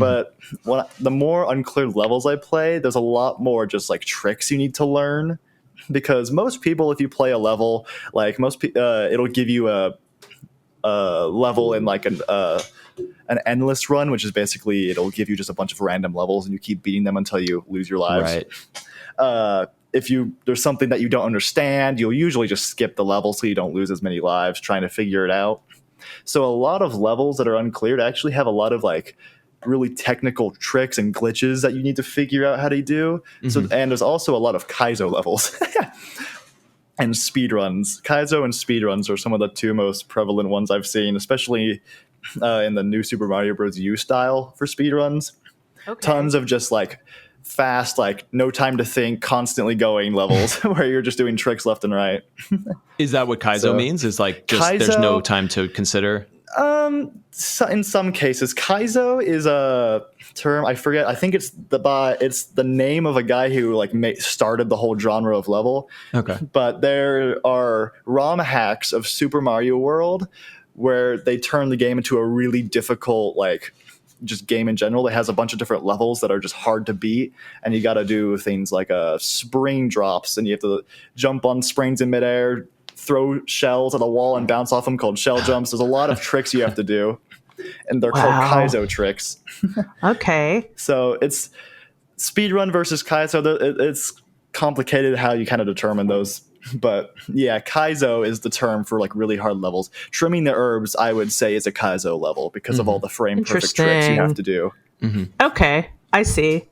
But the more uncleared levels I play, there's a lot more just tricks you need to learn, because most people, if you play a level, it'll give you a level in an endless run, which is basically it'll give you just a bunch of random levels and you keep beating them until you lose your lives. Right. If there's something that you don't understand, you'll usually just skip the level so you don't lose as many lives trying to figure it out. So a lot of levels that are uncleared actually have a lot of really technical tricks and glitches that you need to figure out how to do. Mm-hmm. So, and there's also a lot of Kaizo levels and speedruns. Kaizo and speedruns are some of the two most prevalent ones I've seen, especially in the new Super Mario Bros. U style for speedruns. Okay. Tons of just fast, no time to think, constantly going levels where you're just doing tricks left and right. Is that what Kaizo means? Is Kaizo, there's no time to consider? In some cases, Kaizo is a term I forget. I think it's the name of a guy who started the whole genre of level. Okay. But there are ROM hacks of Super Mario World where they turn the game into a really difficult just game in general. It has a bunch of different levels that are just hard to beat, and you got to do things like spring drops, and you have to jump on springs in midair, throw shells at a wall and bounce off them, called shell jumps. There's a lot of tricks you have to do, and they're called Kaizo tricks. Okay. So it's speedrun versus Kaizo. It's complicated how you kind of determine those. But yeah, Kaizo is the term for really hard levels. Trimming the herbs, I would say, is a Kaizo level because of all the frame perfect tricks you have to do. Mm-hmm. Okay, I see.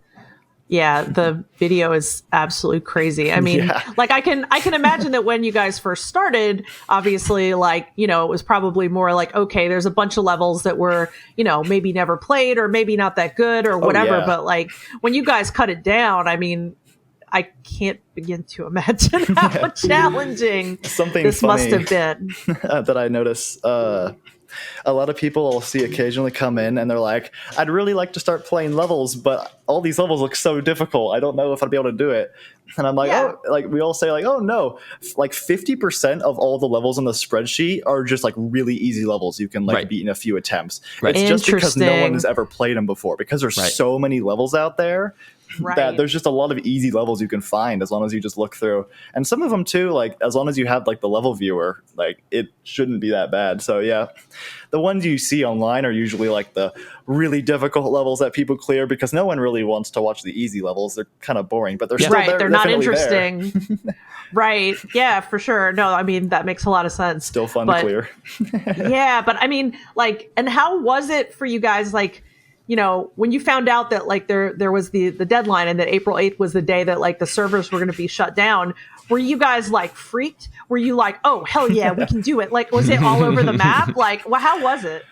Yeah, the video is absolutely crazy. I mean, I can imagine that when you guys first started, obviously, it was probably more okay, there's a bunch of levels that were, maybe never played or maybe not that good or whatever. But when you guys cut it down, I mean, I can't begin to imagine how challenging this must have been. That I notice. A lot of people I'll see occasionally come in and they're like, I'd really like to start playing levels, but all these levels look so difficult. I don't know if I'd be able to do it. And I'm like, we all say oh no, 50% of all the levels on the spreadsheet are just really easy levels you can beat in a few attempts. Right. It's just because no one has ever played them before, because there's so many levels out there. That there's just a lot of easy levels you can find as long as you just look through, and some of them too, as long as you have the level viewer, it shouldn't be that bad. So yeah, the ones you see online are usually the really difficult levels that people clear because no one really wants to watch the easy levels. They're kind of boring, but they're still there, they're not interesting. Right. Yeah, for sure. No, I mean, that makes a lot of sense. Still fun to clear. Yeah, but I mean, and how was it for you guys, when you found out that there was the deadline and that April 8th was the day that the servers were going to be shut down, were you guys freaked? Were you oh, hell yeah, we can do it? Was it all over the map? How was it?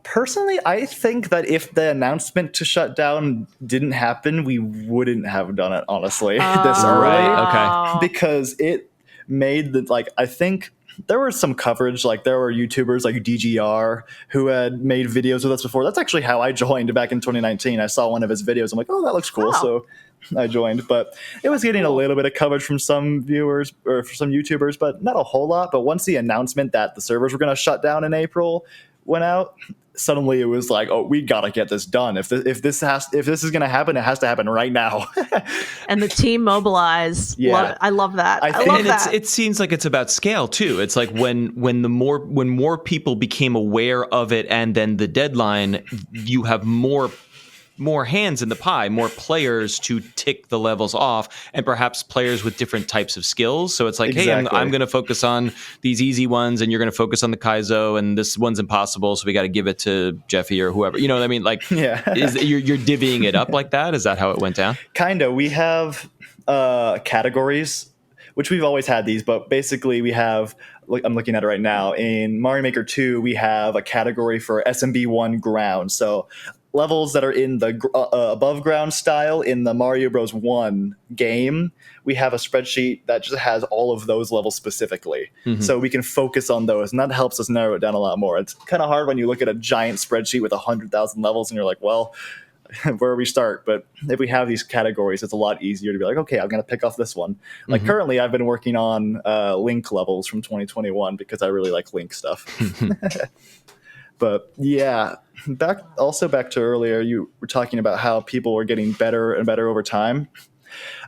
Personally, I think that if the announcement to shut down didn't happen, we wouldn't have done it, honestly, this early. Right, okay. Because it made I think there was some coverage. Like there were YouTubers like DGR who had made videos with us before. That's actually how I joined back in 2019. I saw one of his videos. I'm like, oh, that looks cool. Oh. So I joined. But it was getting a little bit of coverage from some viewers or for some YouTubers, but not a whole lot. But once the announcement that the servers were going to shut down in April went out, suddenly it was like, oh, we gotta get this done. If this is gonna happen, it has to happen right now. And the team mobilized. Yeah. I love that. I And love that. it seems like it's about scale too. It's like when more people became aware of it, and then the deadline, you have more hands in the pie, more players to tick the levels off, and perhaps players with different types of skills. So it's like, hey, I'm going to focus on these easy ones, and you're going to focus on the Kaizo, and this one's impossible, so we got to give it to Jeffy or whoever. You know what I mean? Like, Yeah. You're divvying it up like that? Is that how it went down? Kinda. We have categories, which we've always had these, but basically we have. I'm looking at it right now. In Mario Maker 2, we have a category for SMB1 ground. So levels that are in the above ground style in the Mario Bros. 1 game, we have a spreadsheet that just has all of those levels specifically. Mm-hmm. So we can focus on those, and that helps us narrow it down a lot more. It's kind of hard when you look at a giant spreadsheet with 100,000 levels and you're like, well, where we start. But if we have these categories, it's a lot easier to be like, okay, I'm going to pick off this one. Like currently I've been working on Link levels from 2021 because I really like Link stuff. But yeah, back to earlier, you were talking about how people were getting better and better over time.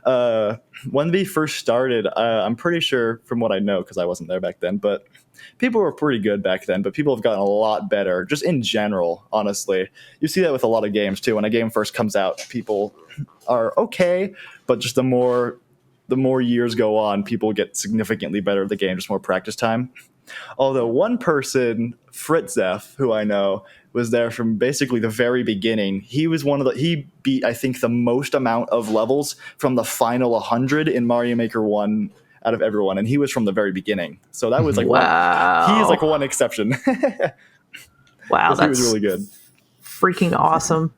When we first started, I'm pretty sure from what I know, because I wasn't there back then, but people were pretty good back then, but people have gotten a lot better just in general, honestly. You see that with a lot of games too. When a game first comes out, people are okay, but just the more years go on, people get significantly better at the game, just more practice time. Although one person, Fritzef, who I know, was there from basically the very beginning. He was he beat, I think, the most amount of levels from the final 100 in Mario Maker 1 out of everyone, and he was from the very beginning. So that was like he is like one exception. Wow, he was really good. Freaking awesome.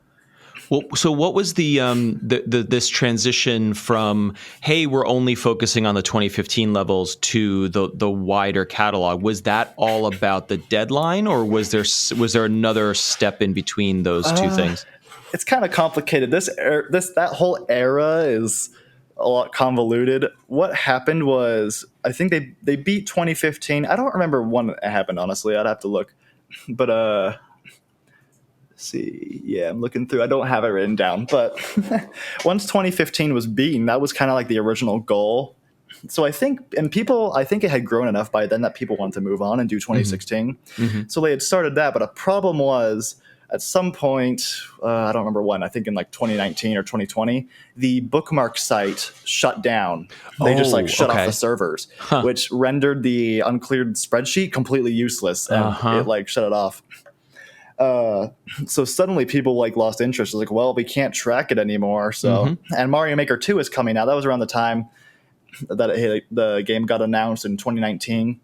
Well, so what was the this transition from, hey, we're only focusing on the 2015 levels to the wider catalog? Was that all about the deadline, or was there another step in between those two things? It's kind of complicated. That whole era is a lot convoluted. What happened was, I think they beat 2015. I don't remember when it happened, honestly. I'd have to look. But see, yeah, I'm looking through. I don't have it written down, but once 2015 was beaten, that was kind of like the original goal. So I think it had grown enough by then that people wanted to move on and do 2016. Mm-hmm. So they had started that, but a problem was at some point, I don't remember when, I think in like 2019 or 2020, the bookmark site shut down. They just shut off the servers, which rendered the uncleared spreadsheet completely useless, and it shut it off. So suddenly people lost interest. It was like, well, we can't track it anymore. So, and Mario Maker 2 is coming out. That was around the time that the game got announced in 2019,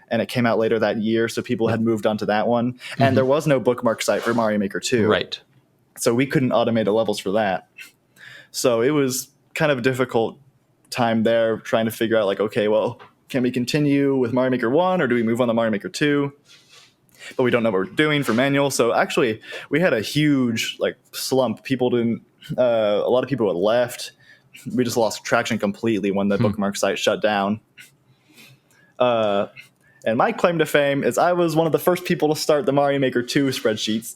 and it came out later that year. So people had moved on to that one, and there was no bookmark site for Mario Maker 2. Right. So we couldn't automate the levels for that. So it was kind of a difficult time there trying to figure out okay, well, can we continue with Mario Maker 1 or do we move on to Mario Maker 2? But we don't know what we're doing for manual. So actually, we had a huge slump. People didn't. A lot of people had left. We just lost traction completely when the bookmark site shut down. And my claim to fame is I was one of the first people to start the Mario Maker 2 spreadsheets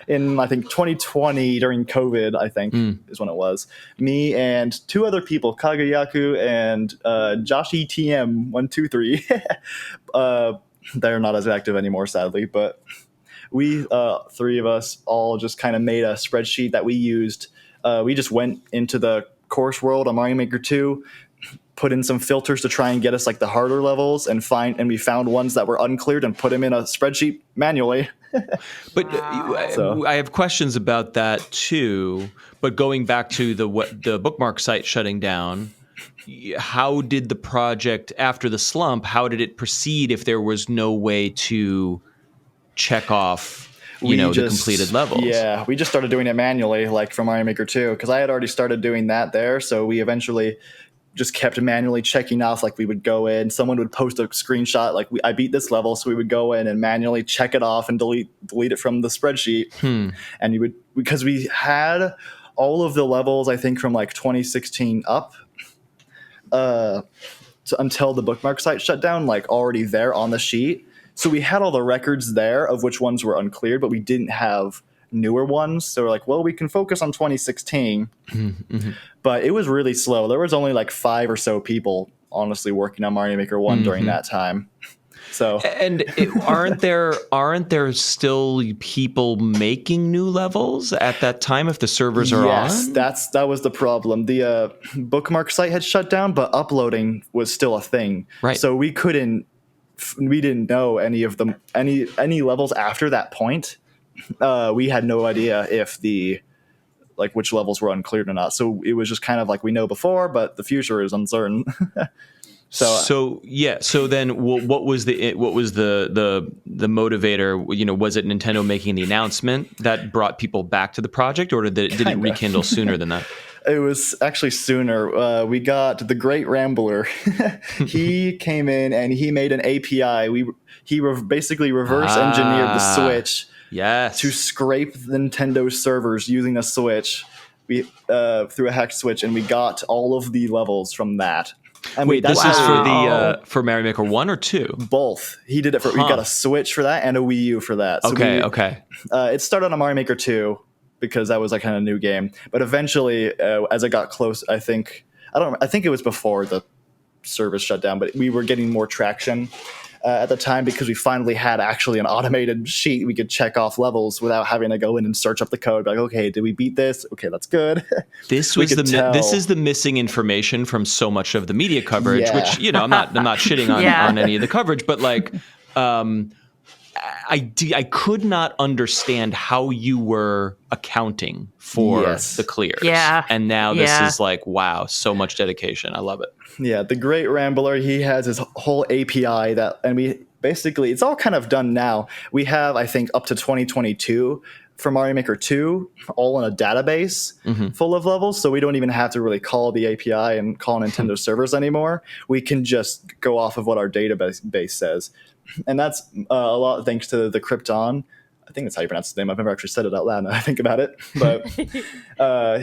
in I think 2020 during COVID. I think is when it was. Me and two other people, Kagayaku and Joshi TM123. They're not as active anymore, sadly, but we three of us all just kind of made a spreadsheet that we used. We just went into the course world on Mario Maker 2, put in some filters to try and get us the harder levels, and we found ones that were uncleared and put them in a spreadsheet manually. But I have questions about that too. But going back to the bookmark site shutting down, how did the project, after the slump, how did it proceed if there was no way to check off the completed levels? Yeah, we just started doing it manually, for Mario Maker 2, because I had already started doing that there. So we eventually just kept manually checking off. Like we would go in, someone would post a screenshot like I beat this level, so we would go in and manually check it off and delete it from the spreadsheet. And you would, because we had all of the levels I think from like 2016 up until the bookmark site shut down, like already there on the sheet. So we had all the records there of which ones were uncleared, but we didn't have newer ones. So we're like, well, we can focus on 2016. But it was really slow. There was only like 5 or so people honestly working on Mario Maker 1 during that time. So aren't there still people making new levels at that time if the servers are on? Yes, that was the problem. The bookmark site had shut down, but uploading was still a thing. Right. So we didn't know any of them, any levels after that point. We had no idea if which levels were uncleared or not. So it was just kind of like we know before, but the future is uncertain. So then what was the motivator? You know, was it Nintendo making the announcement that brought people back to the project, or did it rekindle sooner than that? It was actually sooner. We got the Great Rambler. He came in and he made an API. He basically reverse engineered the Switch to scrape the Nintendo servers using a Switch through a hacked Switch, and we got all of the levels from that. And wait, this is for for Mario Maker 1 or 2? Both. He did it for. We got a Switch for that and a Wii U for that. So okay. It started on Mario Maker 2 because that was like kind of a new game. But eventually, as it got close, I think it was before the service shut down, but we were getting more traction at the time because we finally had actually an automated sheet we could check off levels without having to go in and search up the code. Like, okay, did we beat this? Okay, that's good. This is the missing information from so much of the media coverage, which, you know, I'm not shitting on any of the coverage, but like, I could not understand how you were accounting for the clears. Yeah. And now this is like, wow, so much dedication. I love it. Yeah, the Great Rambler, he has his whole API and we basically, it's all kind of done now. We have, I think, up to 2022 for Mario Maker 2, all in a database full of levels. So we don't even have to really call the API and call Nintendo servers anymore. We can just go off of what our database says. And that's a lot thanks to the Krypton. I think that's how you pronounce his name. I've never actually said it out loud now I think about it. But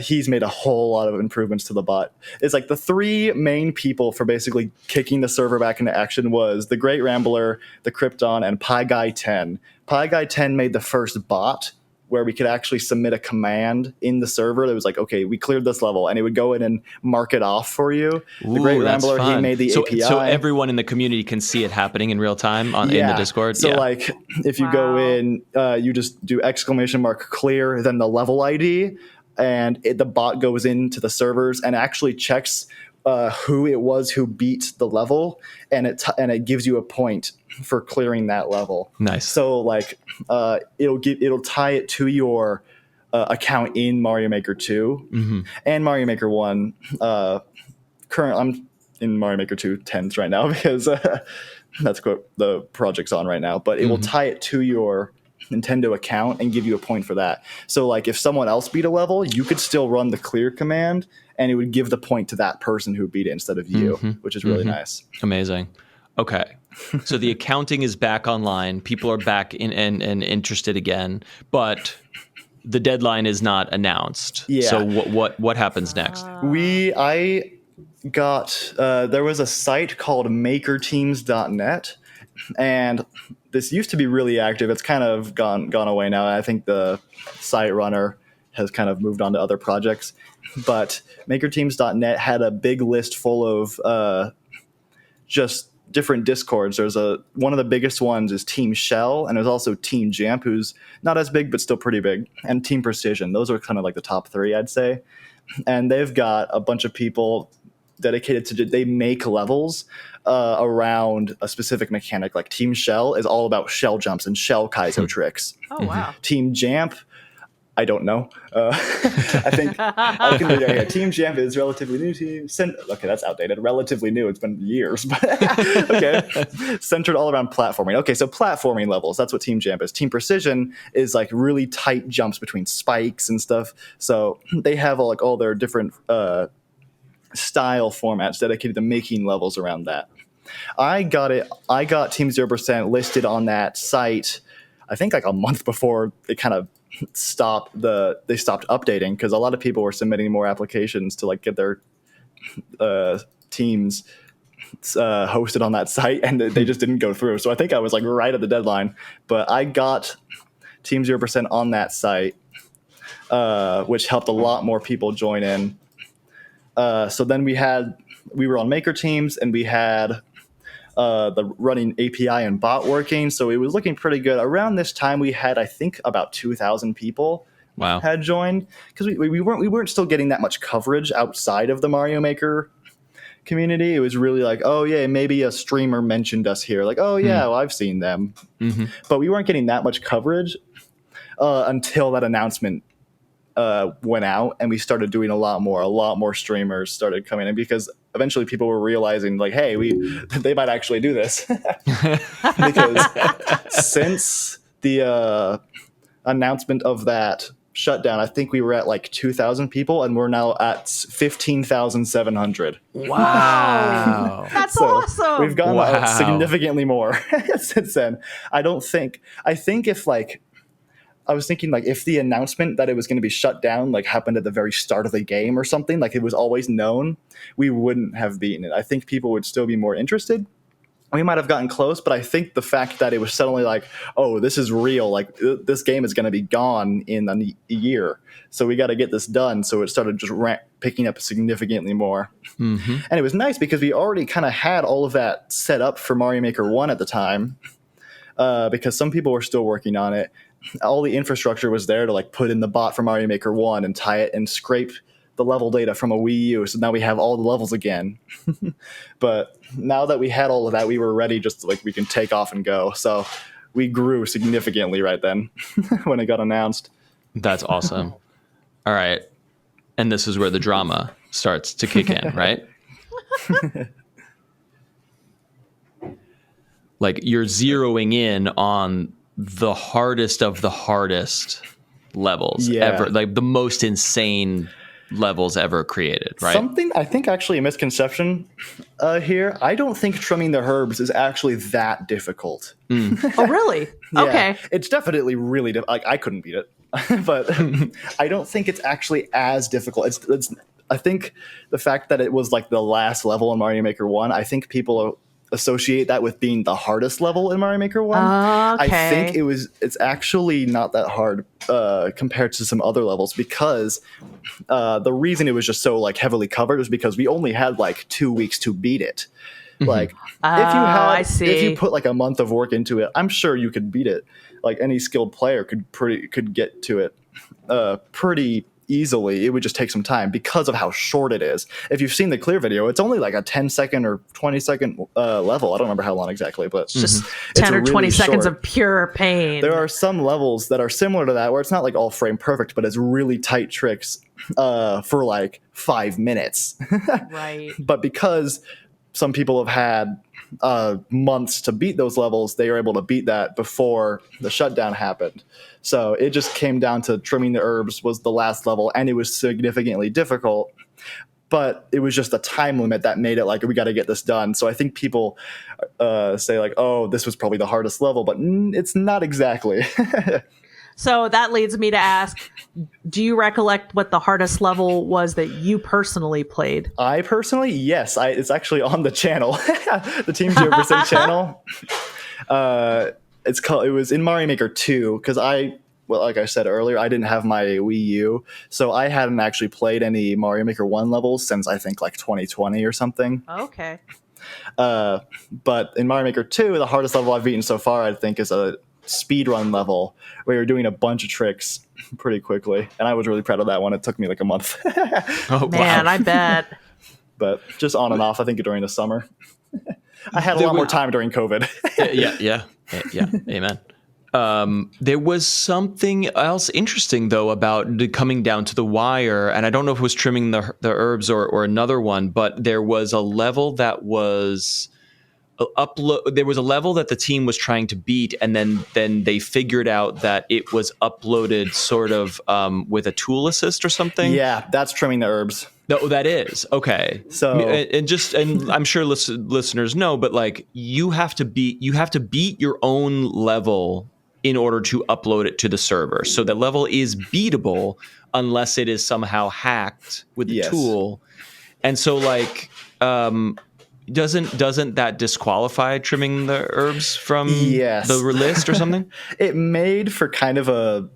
he's made a whole lot of improvements to the bot. It's like the 3 main people for basically kicking the server back into action was the Great Rambler, the Krypton, and PyGuy10. PyGuy10 made the first bot where we could actually submit a command in the server that was like, okay, we cleared this level, and it would go in and mark it off for you. The Great Rambler, he made the API. So everyone in the community can see it happening in real time in the Discord? So like, if you go in, you just do !clear, then the level ID, and the bot goes into the servers and actually checks who it was who beat the level, and it gives you a point for clearing that level. Nice. So like it'll tie it to your account in Mario Maker 2 and Mario Maker 1. I'm in Mario Maker 2 10s right now because that's what the project's on right now. But it will tie it to your Nintendo account and give you a point for that. So like if someone else beat a level, you could still run the clear command and it would give the point to that person who beat it instead of you, which is really nice. Amazing. Okay. So the accounting is back online. People are back in and interested again, but the deadline is not announced. Yeah. So what happens next? I got there was a site called makerteams.net, and this used to be really active. It's kind of gone away now. I think the site runner has kind of moved on to other projects. But makerteams.net had a big list full of just different discords. There's one of the biggest ones is Team Shell, and there's also Team Jamp, who's not as big but still pretty big, and Team Precision. Those are kind of like the top 3, I'd say. And they've got a bunch of people dedicated to they make levels around a specific mechanic. Like Team Shell is all about shell jumps and shell kaizo tricks. Oh wow. Team Jamp, I don't know. I think Team Jamp is relatively new. Okay, that's outdated. Relatively new. It's been years, but okay. Centered all around platforming. Okay, so platforming levels. That's what Team Jamp is. Team Precision is like really tight jumps between spikes and stuff. So they have all their different style formats dedicated to making levels around that. I got Team 0% listed on that site, I think like a month before it kind of stopped updating, because a lot of people were submitting more applications to like get their teams hosted on that site, and they just didn't go through. So I think I was like right at the deadline, but I got Team 0% on that site, which helped a lot more people join in. So then we were on maker teams, and we had the running API and bot working. So it was looking pretty good. Around this time, we had, I think, about 2,000 people had joined, because we weren't still getting that much coverage outside of the Mario Maker community. It was really like, oh yeah, maybe a streamer mentioned us here. Like, oh yeah, well, I've seen them. Mm-hmm. But we weren't getting that much coverage until that announcement went out, and we started doing a lot more streamers started coming in, because eventually people were realizing like, hey, they might actually do this. Because since the announcement of that shutdown, I think we were at like 2,000 people, and we're now at 15,700. Wow. That's awesome. We've gotten significantly more since then. I think if like, I was thinking like if the announcement that it was going to be shut down like happened at the very start of the game or something, like it was always known, we wouldn't have beaten it. I think people would still be more interested. We might have gotten close, but I think the fact that it was suddenly like, oh, this is real, like this game is going to be gone in a year, so we got to get this done. So it started just picking up significantly more. Mm-hmm. And it was nice because we already kind of had all of that set up for Mario Maker 1 at the time, because some people were still working on it. All the infrastructure was there to like put in the bot for Mario Maker 1 and tie it and scrape the level data from a Wii U. So now we have all the levels again. But now that we had all of that, we were ready, just like we can take off and go. So we grew significantly right then when it got announced. That's awesome. All right. And this is where the drama starts to kick in, right? Like you're zeroing in on the hardest of the hardest levels ever, like the most insane levels ever created, right? Something I think actually a misconception here. I don't think trimming the herbs is actually that difficult. Oh, really? Yeah, okay. It's definitely really like I couldn't beat it, but I don't think it's actually as difficult. It's I think the fact that it was like the last level in Mario Maker 1, I think people associate that with being the hardest level in Mario Maker 1. Okay. I think it's actually not that hard compared to some other levels, because the reason it was just so like heavily covered was because we only had like 2 weeks to beat it. Like if you put like a month of work into it, I'm sure you could beat it. Like any skilled player could get to it pretty easily. It would just take some time because of how short it is. If you've seen the clear video, it's only like a 10-second or 20-second level. I don't remember how long exactly, but it's just 10 or 20 seconds of pure pain. There are some levels that are similar to that where it's not like all frame perfect, but it's really tight tricks for like 5 minutes. Right. But because some people have had months to beat those levels, they were able to beat that before the shutdown happened. So it just came down to trimming the herbs was the last level, and it was significantly difficult, but it was just a time limit that made it like, we got to get this done. So I think people say like, oh, this was probably the hardest level, but it's not exactly. So that leads me to ask, do you recollect what the hardest level was that you personally played? I personally, yes. It's actually on the channel, the Team 0% channel. It was in Mario Maker 2, because like I said earlier, I didn't have my Wii U, so I hadn't actually played any Mario Maker 1 levels since I think like 2020 or something. Okay. But in Mario Maker 2, the hardest level I've beaten so far, I think, is a speedrun level where you're doing a bunch of tricks pretty quickly, and I was really proud of that one. It took me like a month. Oh man, wow. I bet. But just on and off, I think during the summer. I had a lot more time during COVID. Yeah. Amen. There was something else interesting though about coming down to the wire, and I don't know if it was trimming the herbs or another one, but there was a level that was upload. There was a level that the team was trying to beat, and then they figured out that it was uploaded sort of with a tool assist or something. Yeah, that's trimming the herbs. No, that is okay. So and I'm sure listeners know, but like you have to beat your own level in order to upload it to the server. So the level is beatable unless it is somehow hacked with the tool. And so like doesn't that disqualify trimming the herbs from the list or something? It made for kind of a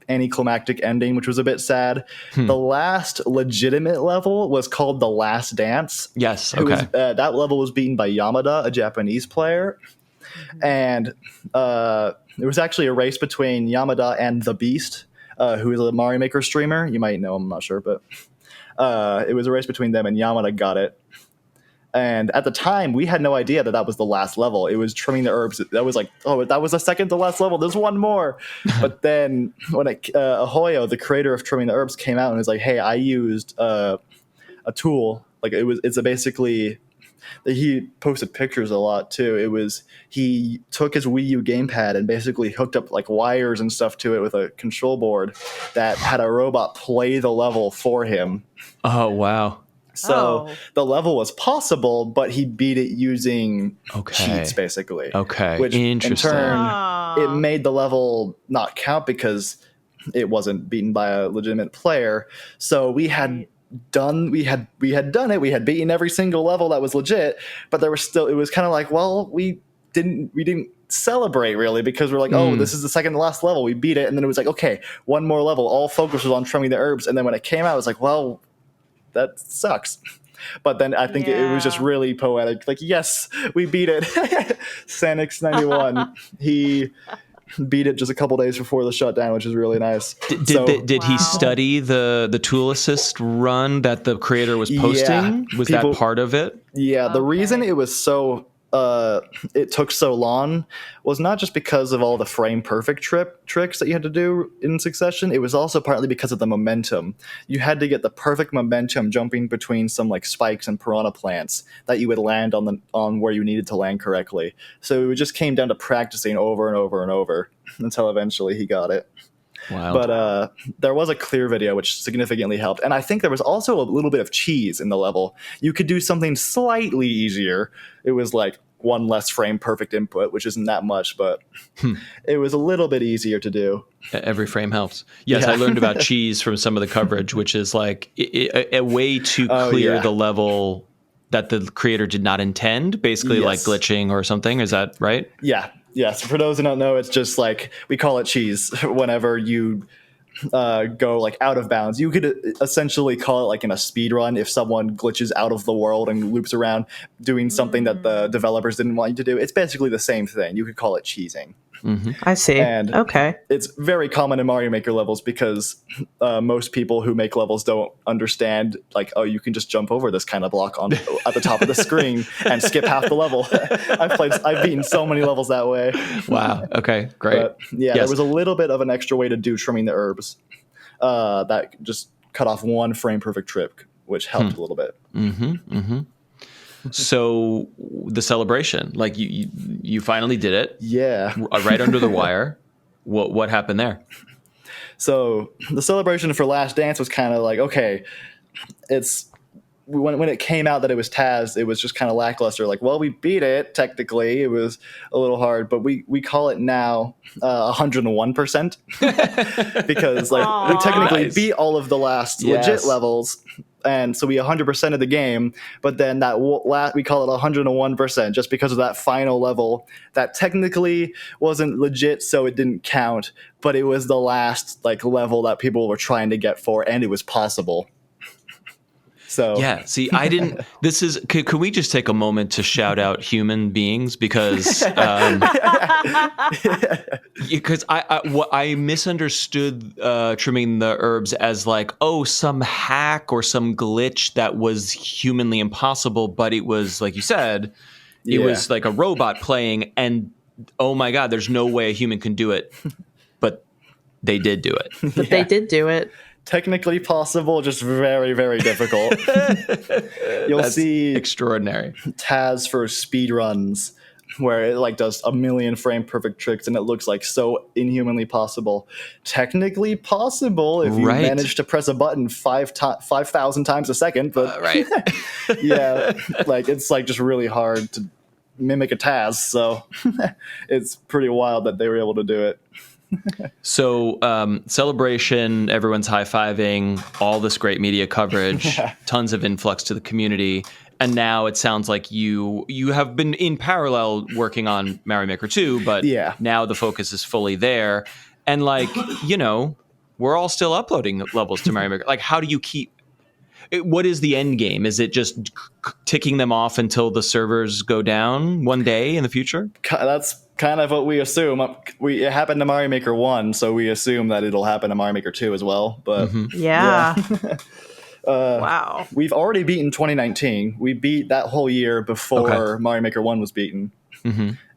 anticlimactic ending, which was a bit sad. The last legitimate level was called The Last Dance. Yes, okay. That level was beaten by Yamada, a Japanese player. And it was actually a race between Yamada and The Beast, who is a Mario Maker streamer. You might know him, I'm not sure, but it was a race between them, and Yamada got it. And at the time, we had no idea that was the last level. It was trimming the herbs. That was like, oh, that was the second to last level. There's one more. But then when Ahoyo, the creator of Trimming the Herbs, came out and was like, hey, I used a tool. Like it's basically, he posted pictures a lot too. He took his Wii U gamepad and basically hooked up like wires and stuff to it with a control board that had a robot play the level for him. Oh, wow. So the level was possible, but he beat it using cheats, basically. Okay, which interesting. In turn, it made the level not count because it wasn't beaten by a legitimate player. So we had done it. We had beaten every single level that was legit, but it was kind of like, well, we didn't celebrate really because we're like, oh, this is the second to last level. We beat it, and then it was like, okay, one more level. All focus was on trimming the herbs, and then when it came out, it was like, well, that sucks. But then I think it was just really poetic. Like, yes, we beat it. Sanix91, he beat it just a couple days before the shutdown, which is really nice. Did he study the tool assist run that the creator was posting? Was that part of it? Yeah, the reason it was so it took so long was not just because of all the frame perfect tricks that you had to do in succession. It was also partly because of the momentum. You had to get the perfect momentum jumping between some like spikes and piranha plants that you would land on where you needed to land correctly. So it just came down to practicing over and over and over until eventually he got it. Wow. But there was a clear video which significantly helped. And I think there was also a little bit of cheese in the level. You could do something slightly easier. It was like one less frame perfect input, which isn't that much, but it was a little bit easier to do. Every frame helps. Yes, I learned about cheese from some of the coverage, which is like a way to clear the level that the creator did not intend, basically like glitching or something. Is that right? Yeah. Yes. For those who don't know, it's just like we call it cheese whenever you go like out of bounds. You could essentially call it like in a speed run if someone glitches out of the world and loops around doing something that the developers didn't want you to do. It's basically the same thing. You could call it cheesing. Mm-hmm. I see. And okay. It's very common in Mario Maker levels because most people who make levels don't understand, like, oh, you can just jump over this kind of block at the top of the screen and skip half the level. I've beaten so many levels that way. Wow. Okay, great. But, there was a little bit of an extra way to do trimming the herbs that just cut off one frame perfect trick, which helped a little bit. Mm-hmm. Mm-hmm. So the celebration, like you finally did it. Yeah. Right under the wire. What happened there? So the celebration for Last Dance was kind of like, okay, it's when it came out that it was Taz, it was just kind of lackluster. Like, well, we beat it. Technically, it was a little hard, but we call it now 101% because like we technically beat all of the last legit levels. And so we 100% of the game, but then that we call it 101% just because of that final level that technically wasn't legit, so it didn't count, but it was the last like level that people were trying to get for, and it was possible. So yeah, see, I didn't. This is. Could we just take a moment to shout out human beings because I misunderstood trimming the herbs as like, oh, some hack or some glitch that was humanly impossible, but it was like you said, it was like a robot playing, and oh my god, there's no way a human can do it, but they did do it. But they did do it. technically possible, just very, very difficult. You'll That's see extraordinary. Taz for speed runs where it like does a million frame perfect tricks and it looks like so inhumanly possible. Technically possible if you Right. manage to press a button 5,000 times a second, but Right. yeah, like it's like just really hard to mimic a Taz, so it's pretty wild that they were able to do it. So celebration, everyone's high-fiving, all this great media coverage, tons of influx to the community. And now it sounds like you have been in parallel working on Mario Maker 2, but Yeah. now the focus is fully there. And like, we're all still uploading levels to Mario Maker. Like, how do you keep... What is the end game? Is it just ticking them off until the servers go down one day in the future? That's kind of what we assume. It happened to Mario Maker 1, so we assume that it'll happen to Mario Maker 2 as well. But Yeah. Wow. we've already beaten 2019. We beat that whole year before Mario Maker 1 was beaten.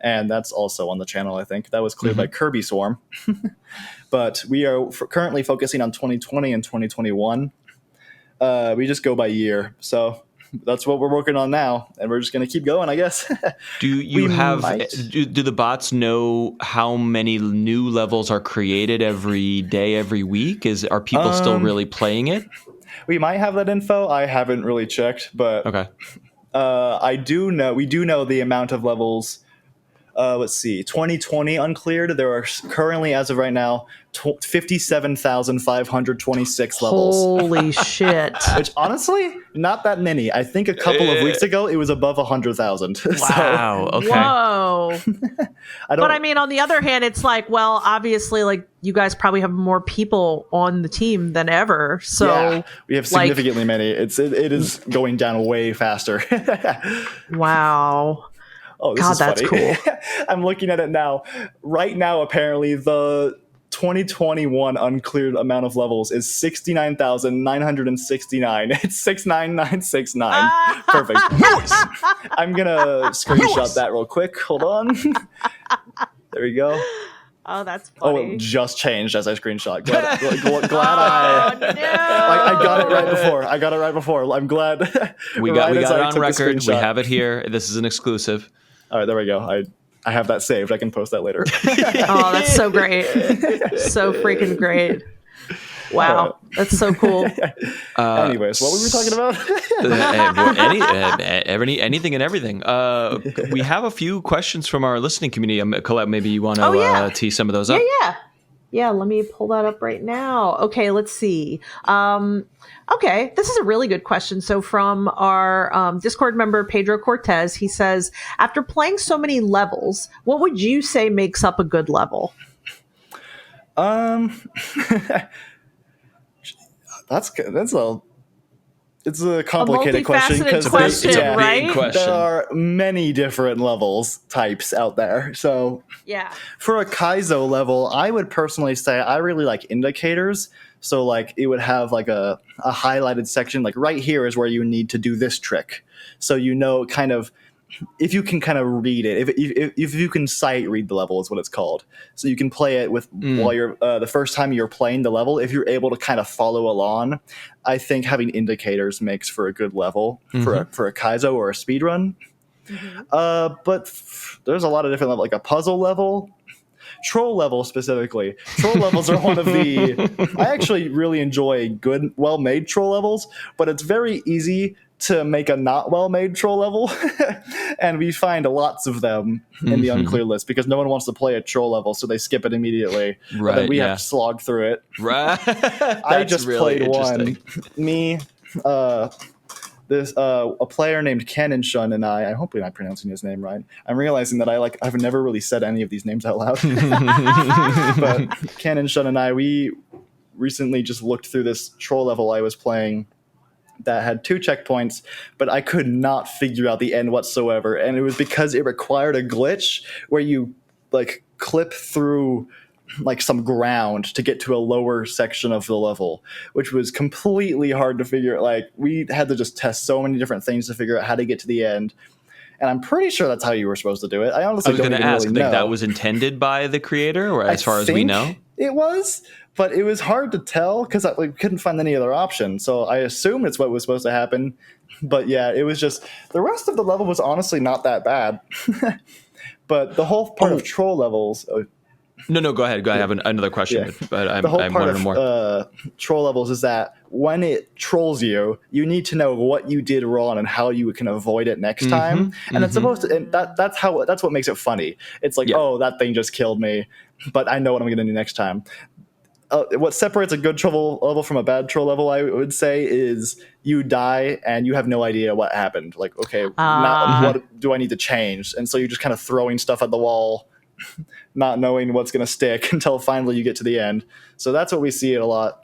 And that's also on the channel, I think. That was cleared by Kirby Swarm. But we are currently focusing on 2020 and 2021. We just go by year. So that's what we're working on now. And we're just going to keep going, I guess. Do you do the bots know how many new levels are created every day, every week? Are people still really playing it? We might have that info. I haven't really checked, but Okay. I do know. We do know the amount of levels. Let's see. 2020 uncleared. There are currently, as of right now, 57,526 levels. Holy shit. Which honestly, not that many. I think a couple of weeks ago it was above 100,000. Wow. Okay. Whoa. But I mean, on the other hand, it's like, well, obviously, like you guys probably have more people on the team than ever. So yeah, we have significantly many. It is going down way faster. Wow. Oh, this God, is that's funny. cool. I'm looking at it now. Right now, apparently, the 2021 uncleared amount of levels is 69,969. It's 69969. Perfect. I'm going to screenshot that real quick. Hold on. There we go. Oh, that's Oh, funny. it just changed as I screenshot. Glad I No. I got it right before. I'm glad. We got it on record. We have it here. This is an exclusive. All right, there we go. I have that saved. I can post that later. Oh, that's so great. So freaking great. Wow. That's so cool. Anyways, what were we talking about? Anything and everything. We have a few questions from our listening community. Colette, maybe you want to tee some of those up? Yeah, let me pull that up right now. Okay, let's see. Okay, this is a really good question. So from our Discord member, Pedro Cortez, he says, after playing so many levels, what would you say makes up a good level? It's a complicated question because right? There are many different levels types out there. So yeah, for a Kaizo level, I would personally say I really like indicators. So like it would have like a highlighted section, like right here is where you need to do this trick. So kind of if you can kind of read it, if you can sight read the level is what it's called. So you can play it with while you're the first time you're playing the level. If you're able to kind of follow along, I think having indicators makes for a good level for a Kaizo or a speedrun. But there's a lot of different levels, like a puzzle level. Troll level specifically. Troll levels are one of I actually really enjoy good, well-made troll levels, but it's very easy to make a not well-made troll level. And we find lots of them in the unclear list because no one wants to play a troll level, so they skip it immediately. Right, and then we have to slog through it. Right. I just played one. A player named Canon Shun and I hopefully I'm pronouncing his name right. I'm realizing that I've never really said any of these names out loud. But Canon Shun and we recently just looked through this troll level I was playing that had 2 checkpoints, but I could not figure out the end whatsoever. And it was because it required a glitch where you like clip through like some ground to get to a lower section of the level, which was completely hard to figure. Like we had to just test so many different things to figure out how to get to the end. And I'm pretty sure that's how you were supposed to do it. I honestly was going to ask, really know. that was intended by the creator, or as far as we know? it was, but it was hard to tell because I couldn't find any other option. So I assumed it's what was supposed to happen. But yeah, it was just the rest of the level was honestly not that bad. But the whole part of troll levels. No, go ahead. I have another question, Yeah. but I The whole want part to know more. of troll levels is that when it trolls you, you need to know what you did wrong and how you can avoid it next time. And it's supposed to. And that's what makes it funny. It's like, oh, that thing just killed me, but I know what I'm going to do next time. What separates a good troll level from a bad troll level, I would say, is you die and you have no idea what happened. Like, okay, now what do I need to change? And so you're just kind of throwing stuff at the wall, not knowing what's going to stick until finally you get to the end. So that's what we see a lot.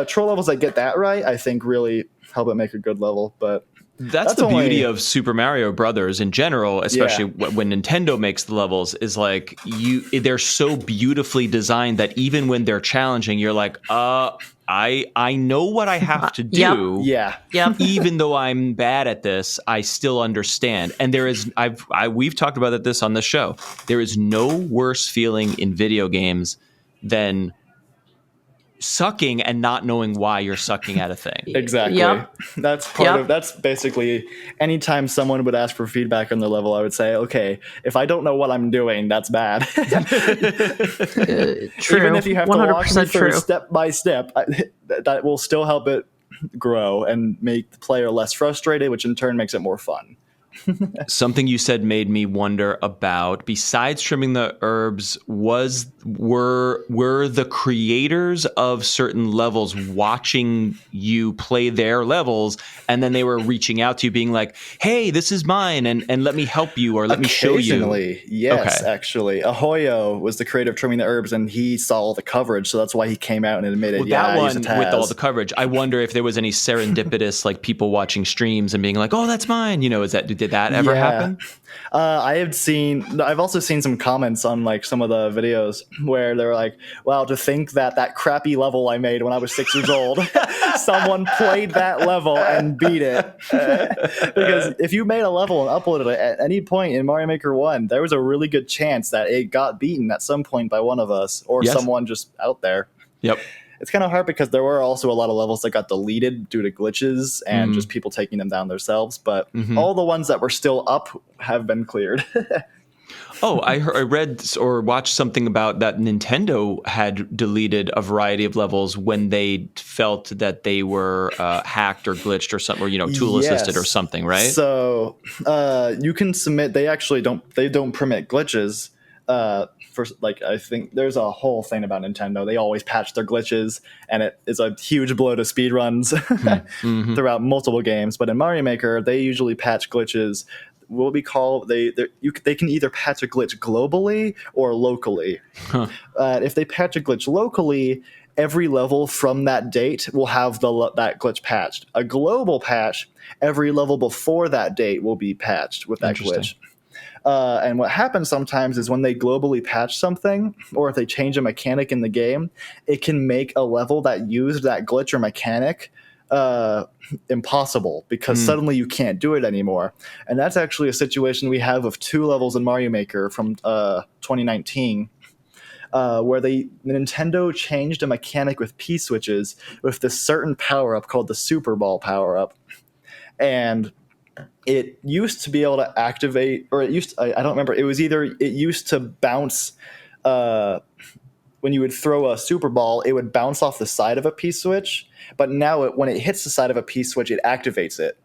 Troll levels that get that right, I think, really help it make a good level. But that's the beauty of Super Mario Brothers in general, especially when Nintendo makes the levels, is like they're so beautifully designed that even when they're challenging, you're like, I know what I have to do. Yep. Even though I'm bad at this, I still understand. And there is we've talked about this on the show. There is no worse feeling in video games than sucking and not knowing why you're sucking at a thing. Exactly. Yep. That's part of that's basically anytime someone would ask for feedback on their level, I would say, okay, if I don't know what I'm doing, that's bad. True. Even if you have to walk me through true. step by step, that will still help it grow and make the player less frustrated, which in turn makes it more fun. Something you said made me wonder about, besides trimming the herbs, were the creators of certain levels watching you play their levels, and then they were reaching out to you being like, hey, this is mine, and let me help you, or let me show you? Occasionally, yes, Okay. actually. Ahoyo was the creator of Trimming the Herbs, and he saw all the coverage, so that's why he came out and admitted, Well, yeah, that he's a one with all Taz. the coverage, I wonder if there was any serendipitous, like people watching streams and being like, oh, that's mine. Did that ever happen? I've also seen some comments on like some of the videos where they're like, wow, to think that crappy level I made when I was 6 years old, someone played that level and beat it. Because if you made a level and uploaded it at any point in Mario Maker 1, there was a really good chance that it got beaten at some point by one of us or someone just out there. Yep. It's kind of hard because there were also a lot of levels that got deleted due to glitches and just people taking them down themselves. But all the ones that were still up have been cleared. Oh, I read or watched something about that Nintendo had deleted a variety of levels when they felt that they were hacked or glitched or something, or tool assisted or something, right? So you can submit. They actually don't permit glitches. I think there's a whole thing about Nintendo. They always patch their glitches, and it is a huge blow to speedruns throughout multiple games. But in Mario Maker, they usually patch glitches. What we call they can either patch a glitch globally or locally. If they patch a glitch locally, every level from that date will have that glitch patched. A global patch, every level before that date will be patched with that glitch. And what happens sometimes is when they globally patch something, or if they change a mechanic in the game, it can make a level that used that glitch or mechanic impossible because suddenly you can't do it anymore. And that's actually a situation we have of 2 levels in Mario Maker from 2019. Where Nintendo changed a mechanic with P-switches with this certain power-up called the Super Ball power-up. And it used to be able to activate, or I don't remember. It used to bounce when you would throw a Super Ball, it would bounce off the side of a P-switch. But now when it hits the side of a P-switch, it activates it.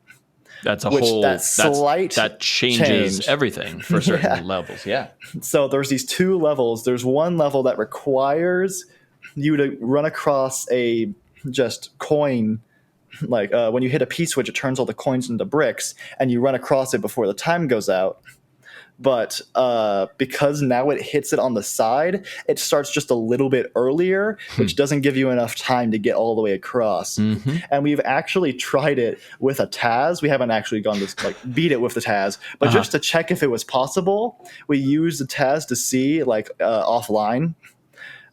That's that changes everything for certain levels. Yeah. So there's these 2 levels. There's one level that requires you to run across a just coin. Like when you hit a P-switch, it turns all the coins into bricks, and you run across it before the time goes out. But because now it hits it on the side, it starts just a little bit earlier, which doesn't give you enough time to get all the way across. And we've actually tried it with a Taz. We haven't actually gone to beat it with the Taz, but just to check if it was possible, we used the Taz to see offline.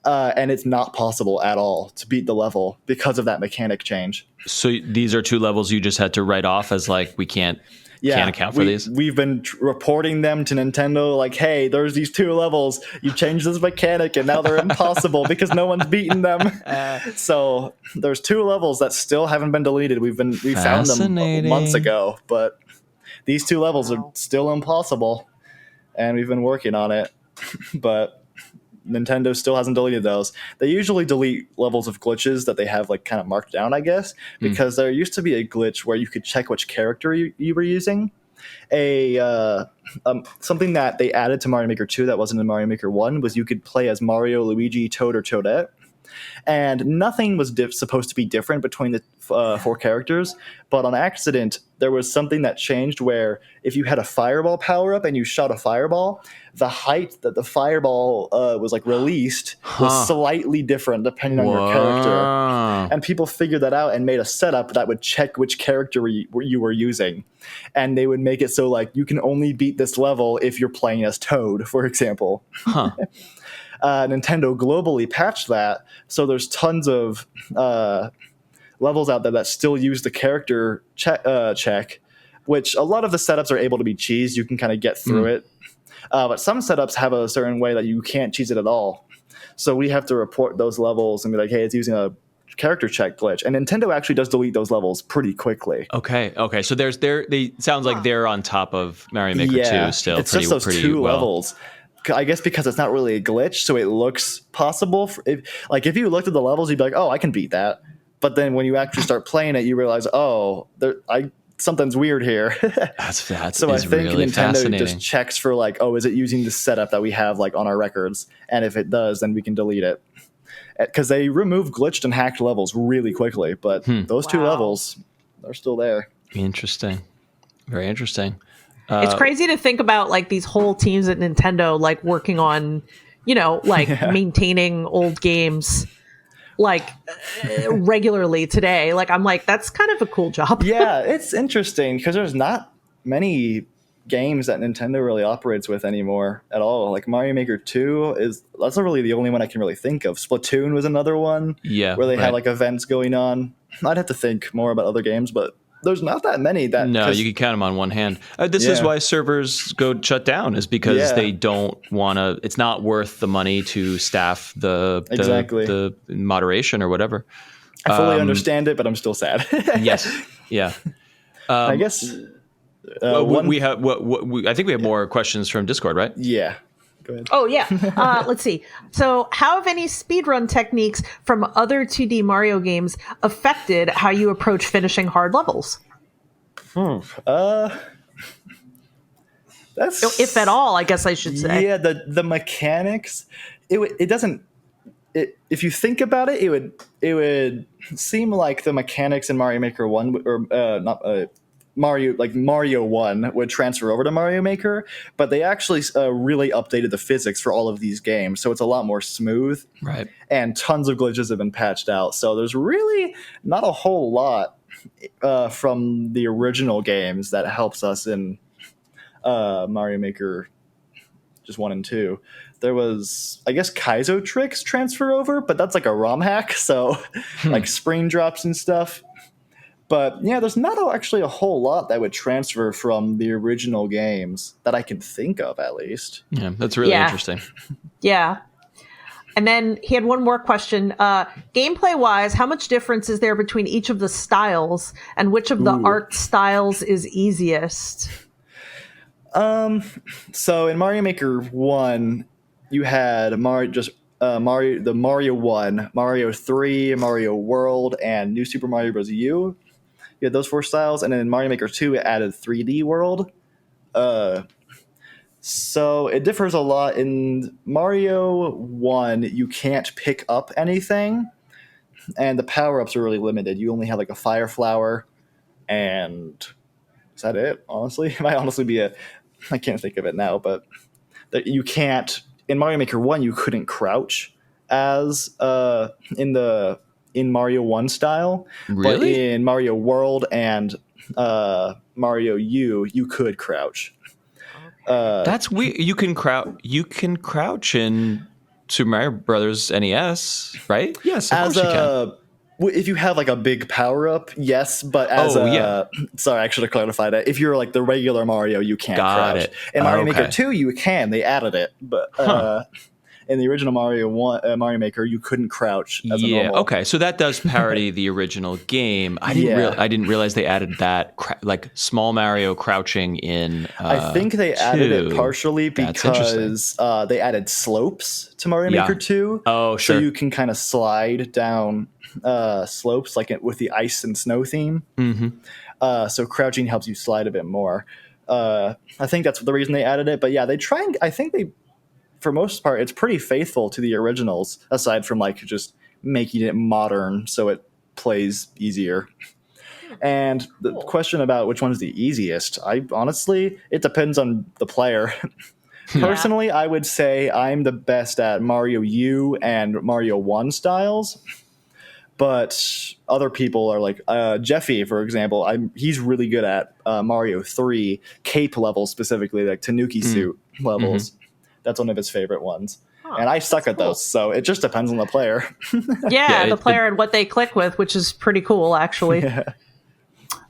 And it's not possible at all to beat the level because of that mechanic change. So these are 2 levels you just had to write off as we can't. can't account for these. We've been reporting them to Nintendo like, hey, there's these 2 levels. You changed this mechanic and now they're impossible because no one's beaten them. So there's 2 levels that still haven't been deleted. We found them months ago, but these 2 levels are still impossible, and we've been working on it. But Nintendo still hasn't deleted those. They usually delete levels of glitches that they have like kind of marked down, I guess, because there used to be a glitch where you could check which character you were using. Something that they added to Mario Maker 2 that wasn't in Mario Maker 1 was you could play as Mario, Luigi, Toad, or Toadette. And nothing was supposed to be different between the 4 characters, but on accident, there was something that changed where if you had a fireball power-up and you shot a fireball, the height that the fireball was like released was slightly different depending on your character. And people figured that out and made a setup that would check which character you were using. And they would make it so like you can only beat this level if you're playing as Toad, for example. Nintendo globally patched that, so there's tons of levels out there that still use the character check, which a lot of the setups are able to be cheesed. You can kind of get through it, but some setups have a certain way that you can't cheese it at all. So we have to report those levels and be like, hey, it's using a character check glitch. And Nintendo actually does delete those levels pretty quickly. Okay. So they sounds like they're on top of Mario Maker 2 still. It's just those 2 levels. I guess because it's not really a glitch, so it looks possible. If you looked at the levels, you'd be like, "Oh, I can beat that." But then when you actually start playing it, you realize, "Oh, something's weird here." That's so I think really Nintendo just checks for like, "Oh, is it using the setup that we have like on our records?" And if it does, then we can delete it because they remove glitched and hacked levels really quickly. But those 2 levels are still there. Interesting, very interesting. It's crazy to think about like these whole teams at Nintendo like working on, maintaining old games like regularly today. Like I'm like, that's kind of a cool job. Yeah, it's interesting because there's not many games that Nintendo really operates with anymore at all. Like Mario Maker 2 that's not really the only one I can really think of. Splatoon was another one where they had like events going on. I'd have to think more about other games, but there's not that many that you can count them on one hand. This is why servers go shut down, is because they don't want to. It's not worth the money to staff the moderation or whatever. I fully understand it, but I'm still sad. Yes, yeah. I guess we have. I think we have more questions from Discord, right? Yeah. Go ahead. Oh, yeah. Let's see. So how have any speedrun techniques from other 2D Mario games affected how you approach finishing hard levels? That's if at all, I guess I should say. Yeah, the mechanics. It doesn't. If you think about it, it would seem like the mechanics in Mario Maker 1 or Mario 1 would transfer over to Mario Maker, but they actually really updated the physics for all of these games, so it's a lot more smooth. Right. And tons of glitches have been patched out, so there's really not a whole lot from the original games that helps us in Mario Maker just 1 and 2. There was, I guess, Kaizo tricks transfer over, but that's like a ROM hack, so like spring drops and stuff. But yeah, there's not actually a whole lot that would transfer from the original games that I can think of, at least. Yeah, that's really interesting. Yeah. And then he had one more question. Gameplay-wise, how much difference is there between each of the styles, and which of the art styles is easiest? So in Mario Maker 1, you had Mario 1, Mario 3, Mario World, and New Super Mario Bros. U. You had those 4 styles, and then in Mario Maker 2, it added 3D World. So it differs a lot. In Mario 1, you can't pick up anything, and the power-ups are really limited. You only have like a fire flower, and is that it, honestly? It might honestly be I can't think of it now, but you can't... In Mario Maker 1, you couldn't crouch as in Mario 1 style. Really? But in Mario World and Mario U, you could crouch. That's weird. You can crouch in Super Mario Brothers NES, right? Yes, of course you can. if you have like a big power up, yes, but as sorry, I should have clarified that. If you're like the regular Mario, you can't Got crouch. it. In Mario Okay. Maker 2, you can. They added it, but in the original Mario Maker, you couldn't crouch as a normal. Okay, so that does parody the original game. I didn't realize they added that like small Mario crouching in. I think they added it partially That's because they added slopes to Mario Maker 2. Oh, sure. So you can kind of slide down slopes like with the ice and snow theme. Mm-hmm. So crouching helps you slide a bit more. I think that's the reason they added it. But yeah, they try and I think they, for most part, it's pretty faithful to the originals, aside from like just making it modern so it plays easier. And the question about which one is the easiest, honestly, it depends on the player. Personally, I would say I'm the best at Mario U and Mario 1 styles. But other people are like Jeffy, for example. He's really good at Mario 3 cape levels, specifically like Tanuki suit levels. That's one of his favorite ones. And I suck at those, so it just depends on the player. The player and what they click with, which is pretty cool, actually.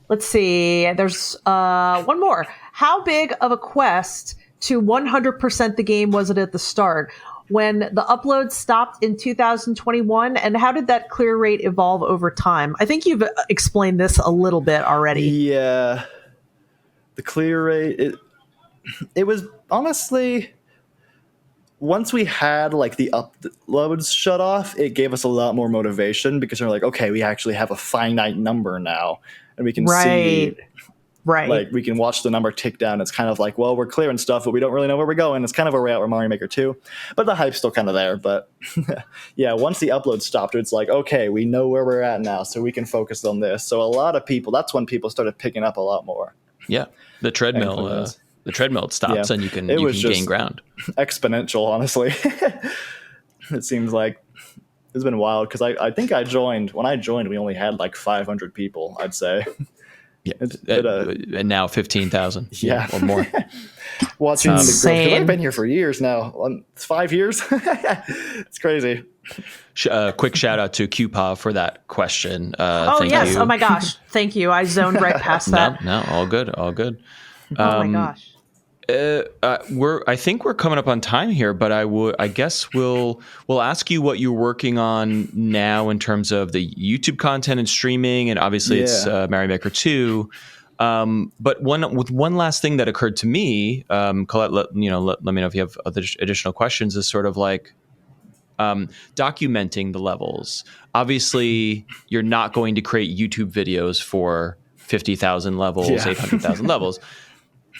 Let's see. There's one more. How big of a quest to 100% the game was it at the start? When the upload stopped in 2021, and how did that clear rate evolve over time? I think you've explained this a little bit already. Yeah. The clear rate, it was honestly... Once we had like the uploads shut off, it gave us a lot more motivation because we're like, okay, we actually have a finite number now, and we can see, like we can watch the number tick down. It's kind of like, well, we're clearing stuff, but we don't really know where we're going. It's kind of where we're at with Mario Maker 2, but the hype's still kind of there. But yeah, once the upload stopped, it's like, okay, we know where we're at now, so we can focus on this. So a lot of people, that's when people started picking up a lot more. Yeah, the treadmill. The treadmill stops and you can gain ground. Exponential, honestly. It seems like it's been wild because I think when I joined, we only had like 500 people, I'd say. Yeah, and now 15,000. Yeah, or more. Watching the growth. I've been here for years now. 5 years. It's crazy. Quick shout out to QPA for that question. Thank you. Oh my gosh, thank you. I zoned right past that. No, all good. Oh my gosh. I think we're coming up on time here, but I guess we'll ask you what you're working on now in terms of the YouTube content and streaming, and obviously it's Mario Maker 2. But one last thing that occurred to me, Colette, let me know if you have other additional questions. Is sort of like documenting the levels. Obviously, you're not going to create YouTube videos for 50,000 levels, 800,000 levels.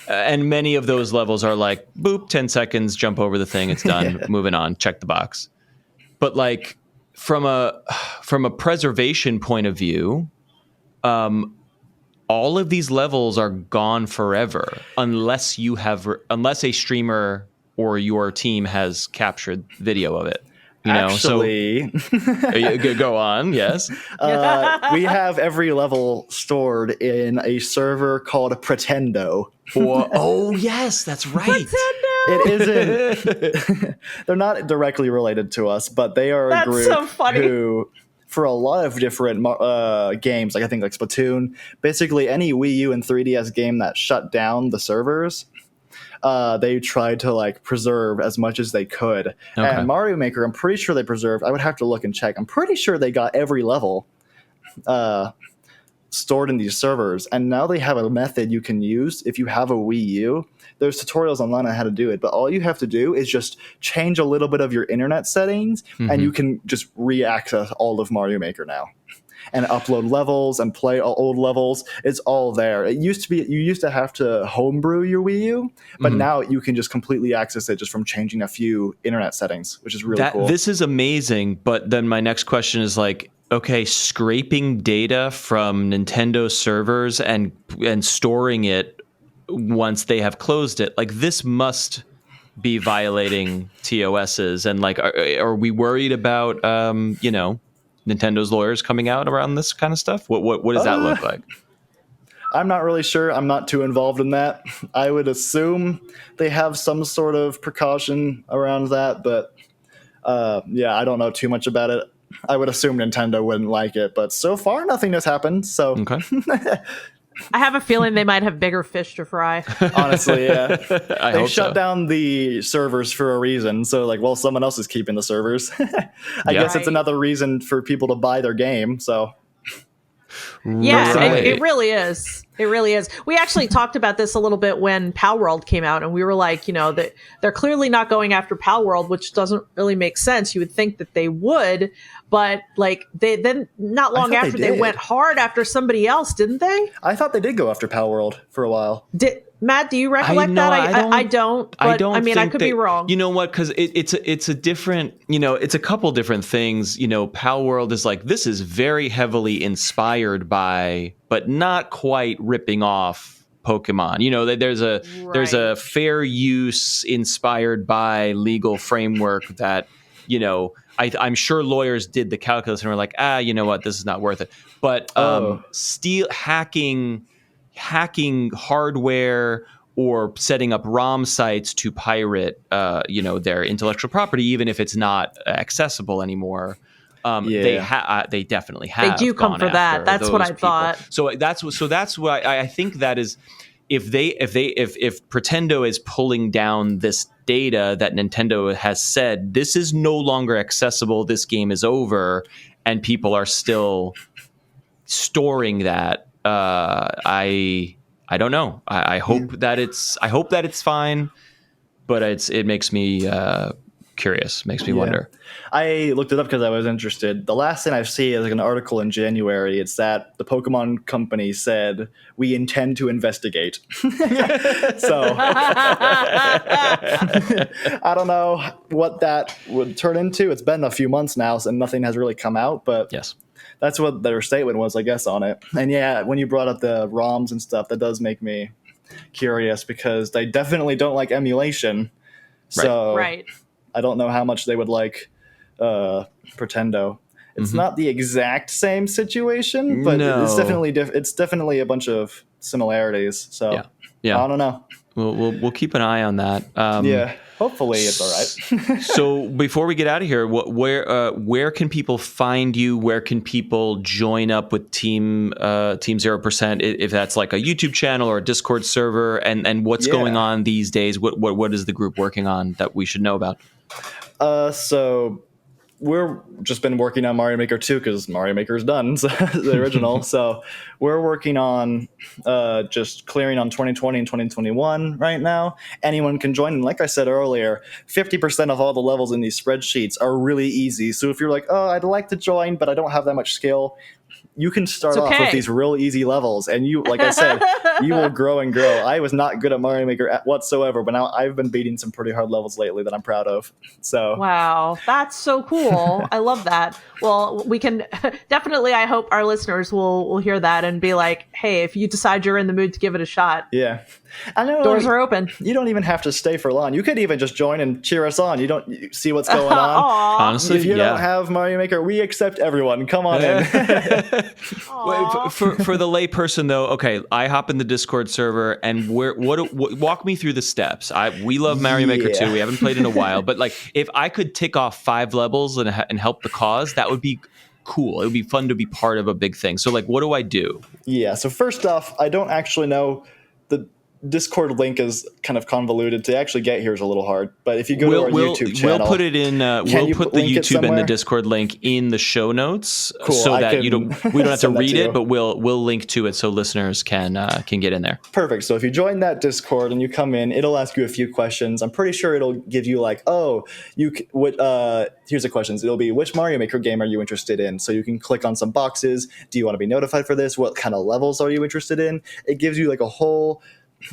And many of those levels are like, boop, 10 seconds, jump over the thing, it's done, moving on, check the box. But like from a preservation point of view, all of these levels are gone forever unless a streamer or your team has captured video of it. Actually, go on. Yes, we have every level stored in a server called Pretendo. Oh yes, that's right. It isn't. They're not directly related to us, but they are a group who, for a lot of different games, like I think like Splatoon, basically any Wii U and 3DS game that shut down the servers. They tried to like preserve as much as they could. Okay. And Mario Maker, I'm pretty sure they preserved. I would have to look and check. I'm pretty sure they got every level stored in these servers. And now they have a method you can use if you have a Wii U. There's tutorials online on how to do it, but all you have to do is just change a little bit of your internet settings, and you can just re-access all of Mario Maker now. And upload levels and play old levels. It's all there. It used to be you used to have to homebrew your Wii U, but now you can just completely access it just from changing a few internet settings, which is really cool. This is amazing. But then my next question is like, okay, scraping data from Nintendo servers and storing it once they have closed it, like this must be violating TOSs. And like, are we worried about Nintendo's lawyers coming out around this kind of stuff? What does that look like? I'm not really sure. I'm not too involved in that. I would assume they have some sort of precaution around that, but I don't know too much about it. I would assume Nintendo wouldn't like it, but so far nothing has happened. So Okay. I have a feeling they might have bigger fish to fry. honestly, yeah, I they hope shut so. down the servers for a reason. So like, well, someone else is keeping the servers. I guess it's Right. another reason for people to buy their game. So Yeah, Right. it really is. It really is. We actually talked about this a little bit when Pal World came out, and we were like, that they're clearly not going after Pal World, which doesn't really make sense. You would think that they would, but like they then not long thought they after they did. went hard after somebody else, didn't they? I thought they did go after Pal World for a while. Matt, do you recollect that? I don't. But I mean, I think could be wrong. You know what? Because it's a different. It's a couple different things. Pal World is like, this is very heavily inspired by, but not quite ripping off Pokemon. There's a fair use inspired by legal framework that I'm sure lawyers did the calculus and were like, you know what, this is not worth it. But hacking hardware or setting up ROM sites to pirate, their intellectual property, even if it's not accessible anymore. They definitely have. They do come gone for that. after That's what those I people. thought. So that's why I think that is, if Pretendo is pulling down this data that Nintendo has said, this is no longer accessible, this game is over, and people are still storing that. I don't know. I hope that it's fine, but it makes me curious. Makes me wonder. I looked it up because I was interested. The last thing I see is like an article in January. It's that the Pokemon company said, we intend to investigate. So I don't know what that would turn into. It's been a few months now and nothing has really come out, but Yes. that's what their statement was, I guess, on it. And yeah, when you brought up the ROMs and stuff, that does make me curious because they definitely don't like emulation. So Right. I don't know how much they would like Pretendo. It's not the exact same situation, but No. it's definitely it's definitely a bunch of similarities. So Yeah. I don't know. We'll keep an eye on that. Yeah, hopefully it's all right. So before we get out of here, where can people find you? Where can people join up with Team 0%? If that's like a YouTube channel or a Discord server, and what's going on these days? What is the group working on that we should know about? So we're just been working on Mario Maker 2 because Mario Maker is done, so, the original. So we're working on just clearing on 2020 and 2021 right now. Anyone can join. And like I said earlier, 50% of all the levels in these spreadsheets are really easy. So if you're like, oh, I'd like to join, but I don't have that much skill, you can start off with these real easy levels, and you, like I said, you will grow and grow. I was not good at Mario Maker whatsoever, but now I've been beating some pretty hard levels lately that I'm proud of. So Wow, that's so cool. I love that. Well, we can definitely, I hope our listeners will hear that and be like, hey, if you decide you're in the mood to give it a shot, yeah, I know doors are open. You don't even have to stay for long. You could even just join and cheer us on. You see what's going on. Aw. Honestly, If you don't have Mario Maker, we accept everyone. Come on in. Aw. For the layperson though, okay, I hop in the Discord server, and walk me through the steps. We love Mario Maker 2. We haven't played in a while, but like if I could tick off 5 levels and help the cause, that would be cool. It would be fun to be part of a big thing. So like, what do I do? Yeah, so first off, I don't actually know. The Discord link is kind of convoluted. To actually get here is a little hard. But if you go to our YouTube channel, we'll put it in. We'll you put the link it YouTube and the somewhere? Discord link in the show notes, Cool, so I that can we don't have to send that read to it, you. but we'll link to it so listeners can get in there. Perfect. So if you join that Discord and you come in, it'll ask you a few questions. I'm pretty sure it'll give you like, here's the questions. It'll be, which Mario Maker game are you interested in? So you can click on some boxes. Do you want to be notified for this? What kind of levels are you interested in? It gives you like a whole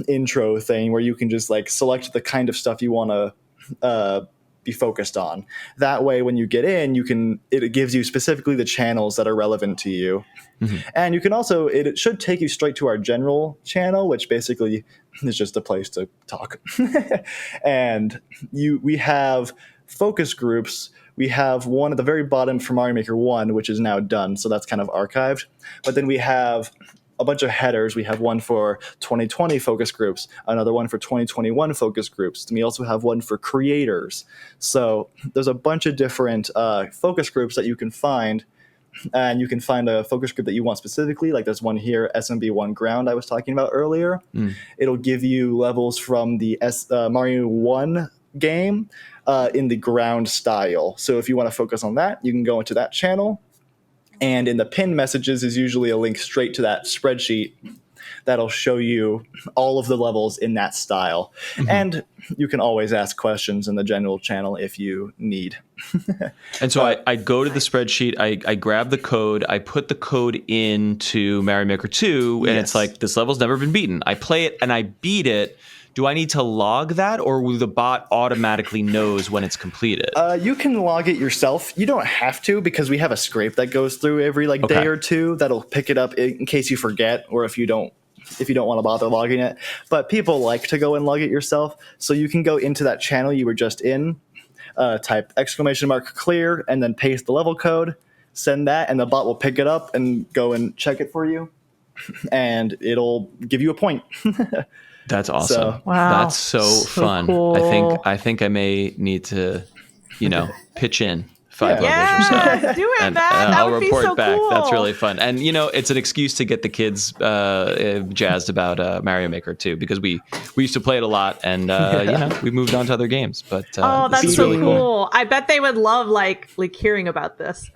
intro thing where you can just like select the kind of stuff you want to be focused on. That way, when you get in, it gives you specifically the channels that are relevant to you. Mm-hmm. And you can also, it should take you straight to our general channel, which basically is just a place to talk. And we have focus groups. We have one at the very bottom for Mario Maker 1, which is now done, so that's kind of archived. But then we have a bunch of headers. We have one for 2020 focus groups, another one for 2021 focus groups. And we also have one for creators. So there's a bunch of different focus groups that you can find. And you can find a focus group that you want specifically. Like there's one here, SMB1 Ground, I was talking about earlier. It'll give you levels from the Mario 1 game in the ground style. So if you want to focus on that, you can go into that channel. And in the pinned messages is usually a link straight to that spreadsheet that'll show you all of the levels in that style. And you can always ask questions in the general channel if you need. And so I go to the spreadsheet, I grab the code, I put the code into Mario Maker 2, and it's like, this level's never been beaten. I play it and I beat it. Do I need to log that, or will the bot automatically knows when it's completed? You can log it yourself. You don't have to, because we have a scrape that goes through every day or two that'll pick it up in case you forget, or if you don't want to bother logging it. But people like to go and log it yourself. So you can go into that channel you were just in, type !clear, and then paste the level code, send that, and the bot will pick it up and go and check it for you. And it'll give you a point. That's awesome. So, wow. That's so fun. Cool. I think I may need to, pitch in 5 levels or Yeah, so. do it, And man. That I'll would be report so back. cool. That's really fun. And it's an excuse to get the kids jazzed about Mario Maker 2, because we used to play it a lot, and we moved on to other games. But Oh, this that's is so really cool. I bet they would love like hearing about this.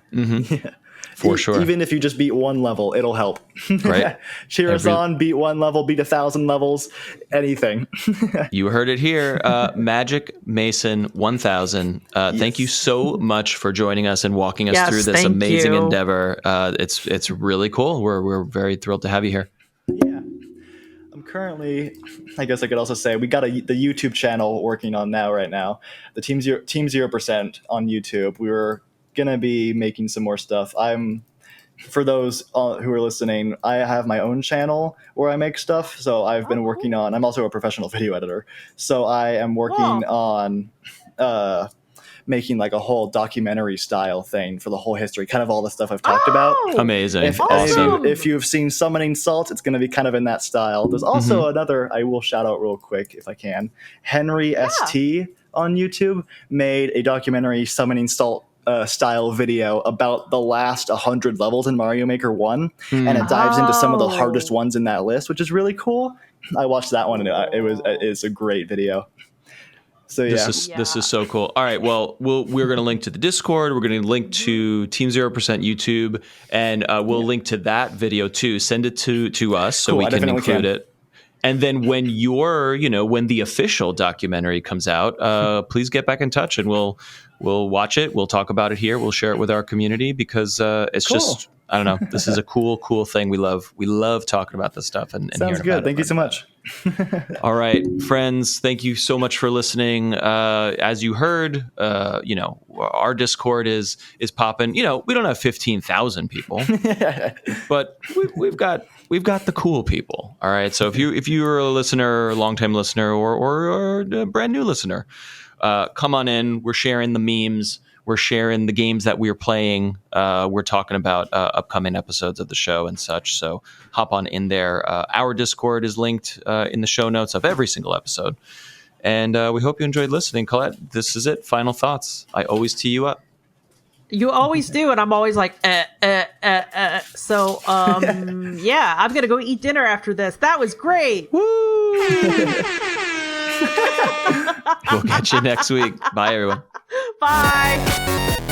For sure. Even if you just beat one level, it'll help. Right. Cheer us on, beat one level, beat 1,000 levels, anything. You heard it here. Magic Mason 1000. Thank you so much for joining us and walking us through this amazing endeavor. It's really cool. We're very thrilled to have you here. Yeah. I'm currently, I guess I could also say, we got the YouTube channel working on right now. The Team 0% on YouTube. We were going to be making some more stuff. For those who are listening, I have my own channel where I make stuff. So I've been working on, I'm also a professional video editor. So I am working on making like a whole documentary style thing for the whole history, kind of all the stuff I've talked about. Amazing. If you've seen Summoning Salt, it's going to be kind of in that style. There's also another, I will shout out real quick if I can. Henry ST on YouTube made a documentary Summoning Salt style video about the last 100 levels in Mario Maker 1, and it dives into some of the hardest ones in that list, which is really cool. I watched that one, and it's a great video. So yeah, this is so cool. All right, well, we're going to link to the Discord. We're going to link to Team 0% YouTube, and we'll link to that video too. Send it to us so we can include it. And then when when the official documentary comes out, please get back in touch, and we'll watch it. We'll talk about it here. We'll share it with our community, because it's just, I don't know. This is a cool thing. We love talking about this stuff and sounds hearing good. about Thank you so much. All right, friends. Thank you so much for listening. As you heard, our Discord is popping. We don't have 15,000 people, but we've got the cool people. All right. So if you're a listener, a longtime listener, or a brand new listener, come on in. We're sharing the memes. We're sharing the games that we're playing. We're talking about upcoming episodes of the show and such. So hop on in there. Our Discord is linked in the show notes of every single episode. And we hope you enjoyed listening. Colette, this is it. Final thoughts. I always tee you up. You always do, and I'm always like, So, yeah, I'm gonna go eat dinner after this. That was great. Woo! We'll catch you next week. Bye, everyone. Bye.